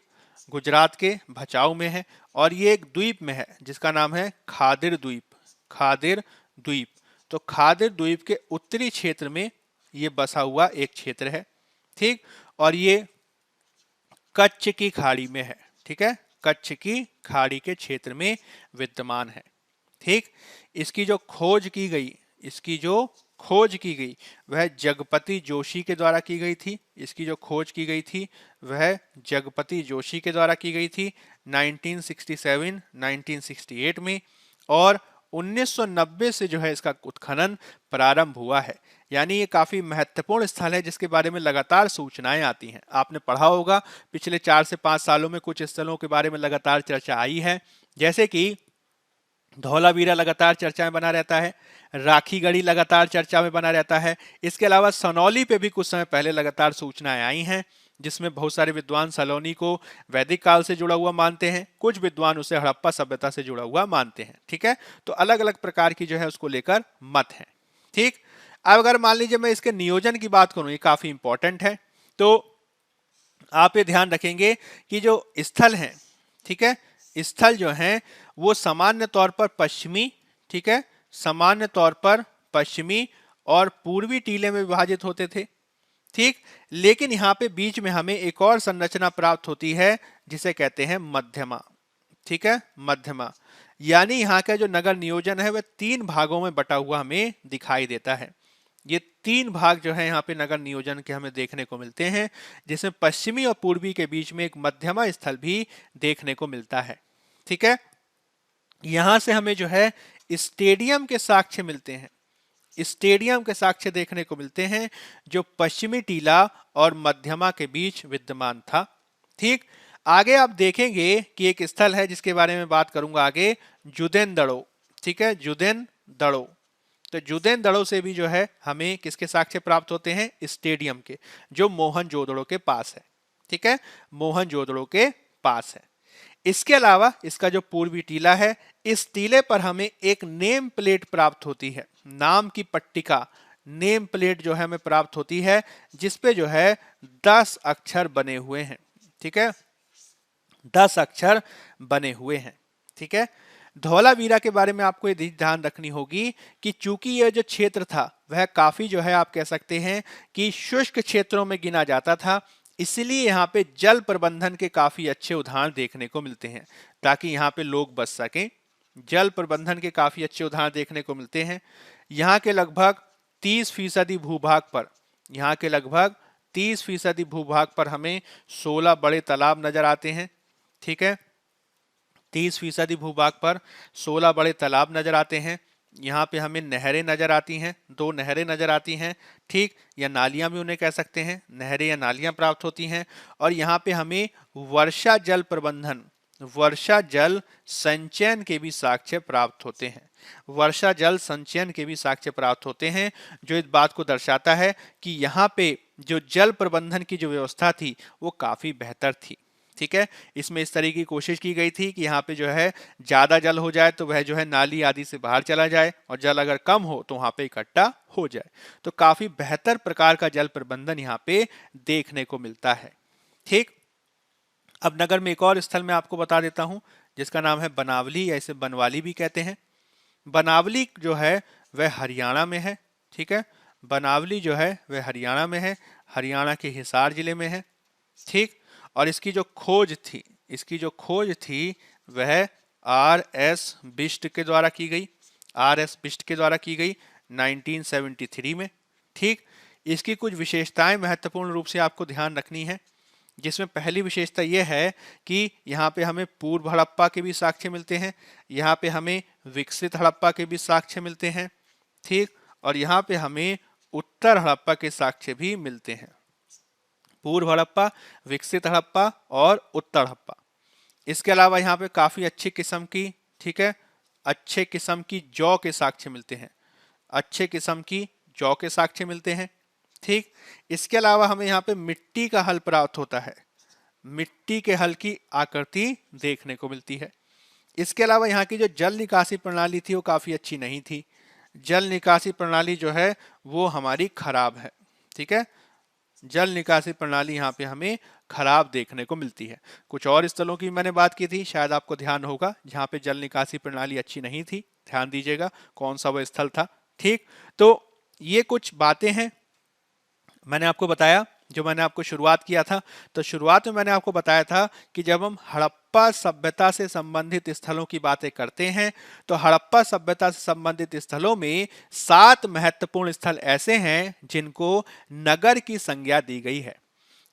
A: गुजरात के भचाऊ में है, और ये एक द्वीप में है जिसका नाम है खादिर द्वीप, खादिर द्वीप। तो खादिर द्वीप के उत्तरी क्षेत्र में ये बसा हुआ एक क्षेत्र है। ठीक, और ये कच्छ की खाड़ी में है। ठीक है, कच्छ की खाड़ी के क्षेत्र में विद्यमान है। ठीक, इसकी जो खोज की गई, इसकी जो खोज की गई वह जगपति जोशी के द्वारा की गई थी। इसकी जो खोज की गई थी वह जगपति जोशी के द्वारा की गई थी 1967 1968 में, और 1990 से जो है इसका उत्खनन प्रारंभ हुआ है। यानी ये काफी महत्वपूर्ण स्थल है जिसके बारे में लगातार सूचनाएं आती हैं। आपने पढ़ा होगा पिछले 4 से 5 सालों में कुछ स्थलों के बारे में लगातार चर्चा आई है, जैसे कि धौलावीरा लगातार चर्चा में बना रहता है, राखीगढ़ी लगातार चर्चा में बना रहता है। इसके अलावा सनौली पे भी कुछ समय पहले लगातार सूचनाएं आई हैं, जिसमें बहुत सारे विद्वान सलोनी को वैदिक काल से जुड़ा हुआ मानते हैं, कुछ विद्वान उसे हड़प्पा सभ्यता से जुड़ा हुआ मानते हैं। ठीक है, तो अलग अलग प्रकार की जो है उसको लेकर मत है। ठीक, अब अगर मान लीजिए मैं इसके नियोजन की बात करूं, ये काफी इंपॉर्टेंट है, तो आप ये ध्यान रखेंगे कि जो स्थल हैं, ठीक है, स्थल जो हैं वो सामान्य तौर पर पश्चिमी, ठीक है, सामान्य तौर पर पश्चिमी और पूर्वी टीले में विभाजित होते थे। ठीक, लेकिन यहाँ पे बीच में हमें एक और संरचना प्राप्त होती है जिसे कहते हैं मध्यमा। ठीक है, मध्यमा, यानी यहाँ का जो नगर नियोजन है वह 3 भागों में बटा हुआ हमें दिखाई देता है। ये 3 भाग जो है यहाँ पे नगर नियोजन के हमें देखने को मिलते हैं, जिसमें पश्चिमी और पूर्वी के बीच में एक मध्यमा स्थल भी देखने को मिलता है। ठीक है, यहां से हमें जो है स्टेडियम के साक्ष्य मिलते हैं, स्टेडियम के साक्ष्य देखने को मिलते हैं जो पश्चिमी टीला और मध्यमा के बीच विद्यमान था। ठीक, आगे आप देखेंगे कि एक स्थल है जिसके बारे में बात करूंगा आगे, जुदेन दड़ो। ठीक है, जुदेन दड़ो। तो जुदेन दड़ो से भी जो है हमें किसके साक्ष्य प्राप्त होते हैं, स्टेडियम के, जो मोहनजोदड़ो के पास है। ठीक है, मोहनजोदड़ो के पास है। इसके अलावा इसका जो पूर्वी टीला है, इस टीले पर हमें एक नेम प्लेट प्राप्त होती है, नाम की पट्टिका, नेम प्लेट जो है हमें प्राप्त होती है, जिसपे जो है 10 अक्षर बने हुए हैं। ठीक है, 10 अक्षर बने हुए हैं। ठीक है, धौलावीरा के बारे में आपको ये ध्यान रखनी होगी कि चूंकि यह जो क्षेत्र था वह काफी जो है आप कह सकते हैं कि शुष्क क्षेत्रों में गिना जाता था, इसलिए यहाँ पे जल प्रबंधन के काफी अच्छे उदाहरण देखने को मिलते हैं ताकि यहाँ पे लोग बच सकें। जल प्रबंधन के काफी अच्छे उदाहरण देखने को मिलते हैं। यहाँ के लगभग 30% भूभाग पर, यहाँ के लगभग 30% भूभाग पर हमें 16 बड़े तालाब नजर आते हैं। ठीक है, 30% भूभाग पर 16 बड़े तालाब नजर आते हैं। यहाँ पे हमें नहरें नजर आती हैं, 2 नहरें नजर आती हैं। ठीक, या नालियां भी उन्हें कह सकते हैं, नहरें या नालियां प्राप्त होती हैं। और यहाँ पे हमें वर्षा जल प्रबंधन, वर्षा जल संचयन के भी साक्ष्य प्राप्त होते हैं, वर्षा जल संचयन के भी साक्ष्य प्राप्त होते हैं, जो इस बात को दर्शाता है कि यहाँ पे जो जल प्रबंधन की जो व्यवस्था थी वो काफी बेहतर थी। ठीक है, इसमें इस तरह की कोशिश की गई थी कि यहाँ पे जो है ज्यादा जल हो जाए तो वह जो है नाली आदि से बाहर चला जाए, और जल अगर कम हो तो वहां पे इकट्ठा हो जाए। तो काफी बेहतर प्रकार का जल प्रबंधन यहाँ पे देखने को मिलता है। ठीक, अब नगर में एक और स्थल मैं आपको बता देता हूं जिसका नाम है बनावली, या इसे बनवाली भी कहते हैं। बनावली जो है वह हरियाणा में है। ठीक है, बनावली जो है वह हरियाणा में है, हरियाणा के हिसार जिले में है। ठीक, और इसकी जो खोज थी, इसकी जो खोज थी वह R.S. बिष्ट के द्वारा की गई, R.S. बिष्ट के द्वारा की गई 1973 में। ठीक, इसकी कुछ विशेषताएं महत्वपूर्ण रूप से आपको ध्यान रखनी है, जिसमें पहली विशेषता यह है कि यहाँ पे हमें पूर्व हड़प्पा के भी साक्ष्य मिलते हैं, यहाँ पे हमें विकसित हड़प्पा के भी साक्ष्य मिलते हैं। ठीक, और यहाँ पे हमें उत्तर हड़प्पा के साक्ष्य भी मिलते हैं, पूर्व हड़प्पा, विकसित हड़प्पा और उत्तर हड़प्पा। इसके अलावा यहाँ पे काफी अच्छी किस्म की, ठीक है, अच्छे किस्म की जौ के साक्ष्य मिलते हैं, अच्छे किस्म की जौ के साक्ष्य मिलते हैं। ठीक, इसके अलावा हमें यहाँ पे मिट्टी का हल प्राप्त होता है, मिट्टी के हल की आकृति देखने को मिलती है। इसके अलावा यहाँ की जो जल निकासी प्रणाली थी वो काफी अच्छी नहीं थी, जल निकासी प्रणाली जो है वो हमारी खराब है। ठीक है, जल निकासी प्रणाली यहाँ पे हमें खराब देखने को मिलती है। कुछ और स्थलों की मैंने बात की थी, शायद आपको ध्यान होगा जहाँ पे जल निकासी प्रणाली अच्छी नहीं थी, ध्यान दीजिएगा कौन सा वह स्थल था। ठीक, तो ये कुछ बातें हैं मैंने आपको बताया, जो मैंने आपको शुरुआत किया था। तो शुरुआत में मैंने आपको बताया था कि जब हम हड़प्पा सभ्यता से संबंधित स्थलों की बातें करते हैं तो हड़प्पा सभ्यता से संबंधित स्थलों में 7 महत्वपूर्ण स्थल ऐसे हैं जिनको नगर की संज्ञा दी गई है।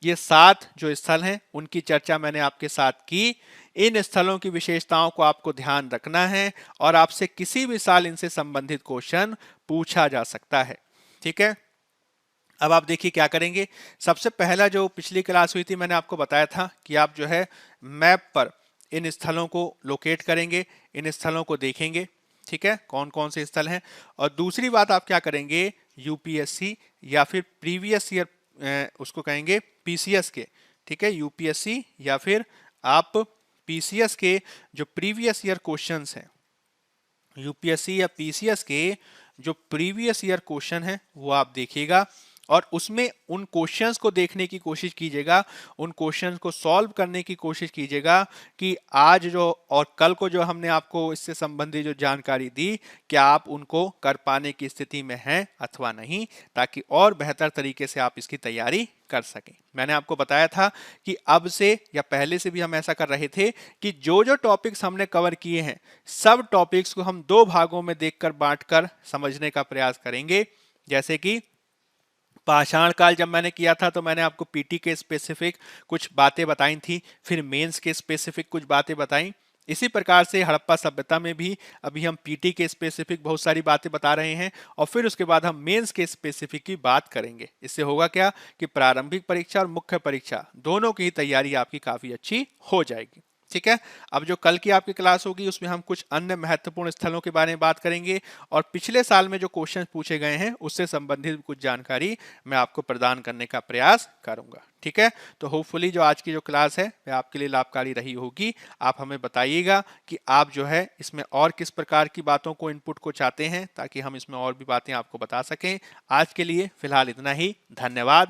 A: ये 7 जो स्थल हैं उनकी चर्चा मैंने आपके साथ की। इन स्थलों की विशेषताओं को आपको ध्यान रखना है और आपसे किसी भी साल इनसे संबंधित क्वेश्चन पूछा जा सकता है। ठीक है, अब आप देखिए क्या करेंगे। सबसे पहला जो पिछली क्लास हुई थी मैंने आपको बताया था कि आप जो है मैप पर इन स्थलों को लोकेट करेंगे, इन स्थलों को देखेंगे। ठीक है, कौन कौन से स्थल हैं। और दूसरी बात आप क्या करेंगे, यूपीएससी या फिर प्रीवियस ईयर उसको कहेंगे पीसीएस के, ठीक है, यूपीएससी या फिर आप पीसीएस के जो प्रीवियस ईयर क्वेश्चंस हैं, यूपीएससी या पीसीएस के जो प्रीवियस ईयर क्वेश्चन है वो आप देखिएगा और उसमें उन क्वेश्चंस को देखने की कोशिश कीजिएगा, उन क्वेश्चंस को सॉल्व करने की कोशिश कीजिएगा कि आज जो और कल को जो हमने आपको इससे संबंधित जो जानकारी दी, क्या आप उनको कर पाने की स्थिति में हैं अथवा नहीं, ताकि और बेहतर तरीके से आप इसकी तैयारी कर सकें। मैंने आपको बताया था कि अब से या पहले से भी हम ऐसा कर रहे थे कि जो जो टॉपिक्स हमने कवर किए हैं, सब टॉपिक्स को हम 2 भागों में देखकर बांटकर समझने का प्रयास करेंगे। जैसे कि पाषाण काल जब मैंने किया था तो मैंने आपको पीटी के स्पेसिफिक कुछ बातें बताई थी, फिर मेंस के स्पेसिफिक कुछ बातें बताई। इसी प्रकार से हड़प्पा सभ्यता में भी अभी हम पीटी के स्पेसिफिक बहुत सारी बातें बता रहे हैं और फिर उसके बाद हम मेंस के स्पेसिफिक की बात करेंगे। इससे होगा क्या कि प्रारंभिक परीक्षा और मुख्य परीक्षा दोनों की तैयारी आपकी काफी अच्छी हो जाएगी। ठीक है, अब जो कल की आपकी क्लास होगी उसमें हम कुछ अन्य महत्वपूर्ण स्थलों के बारे में बात करेंगे और पिछले साल में जो क्वेश्चन पूछे गए हैं उससे संबंधित कुछ जानकारी मैं आपको प्रदान करने का प्रयास करूंगा। ठीक है, तो होपफुली जो आज की जो क्लास है वह आपके लिए लाभकारी रही होगी। आप हमें बताइएगा कि आप जो है इसमें और किस प्रकार की बातों को इनपुट को चाहते हैं, ताकि हम इसमें और भी बातें आपको बता सकें। आज के लिए फिलहाल इतना ही। धन्यवाद।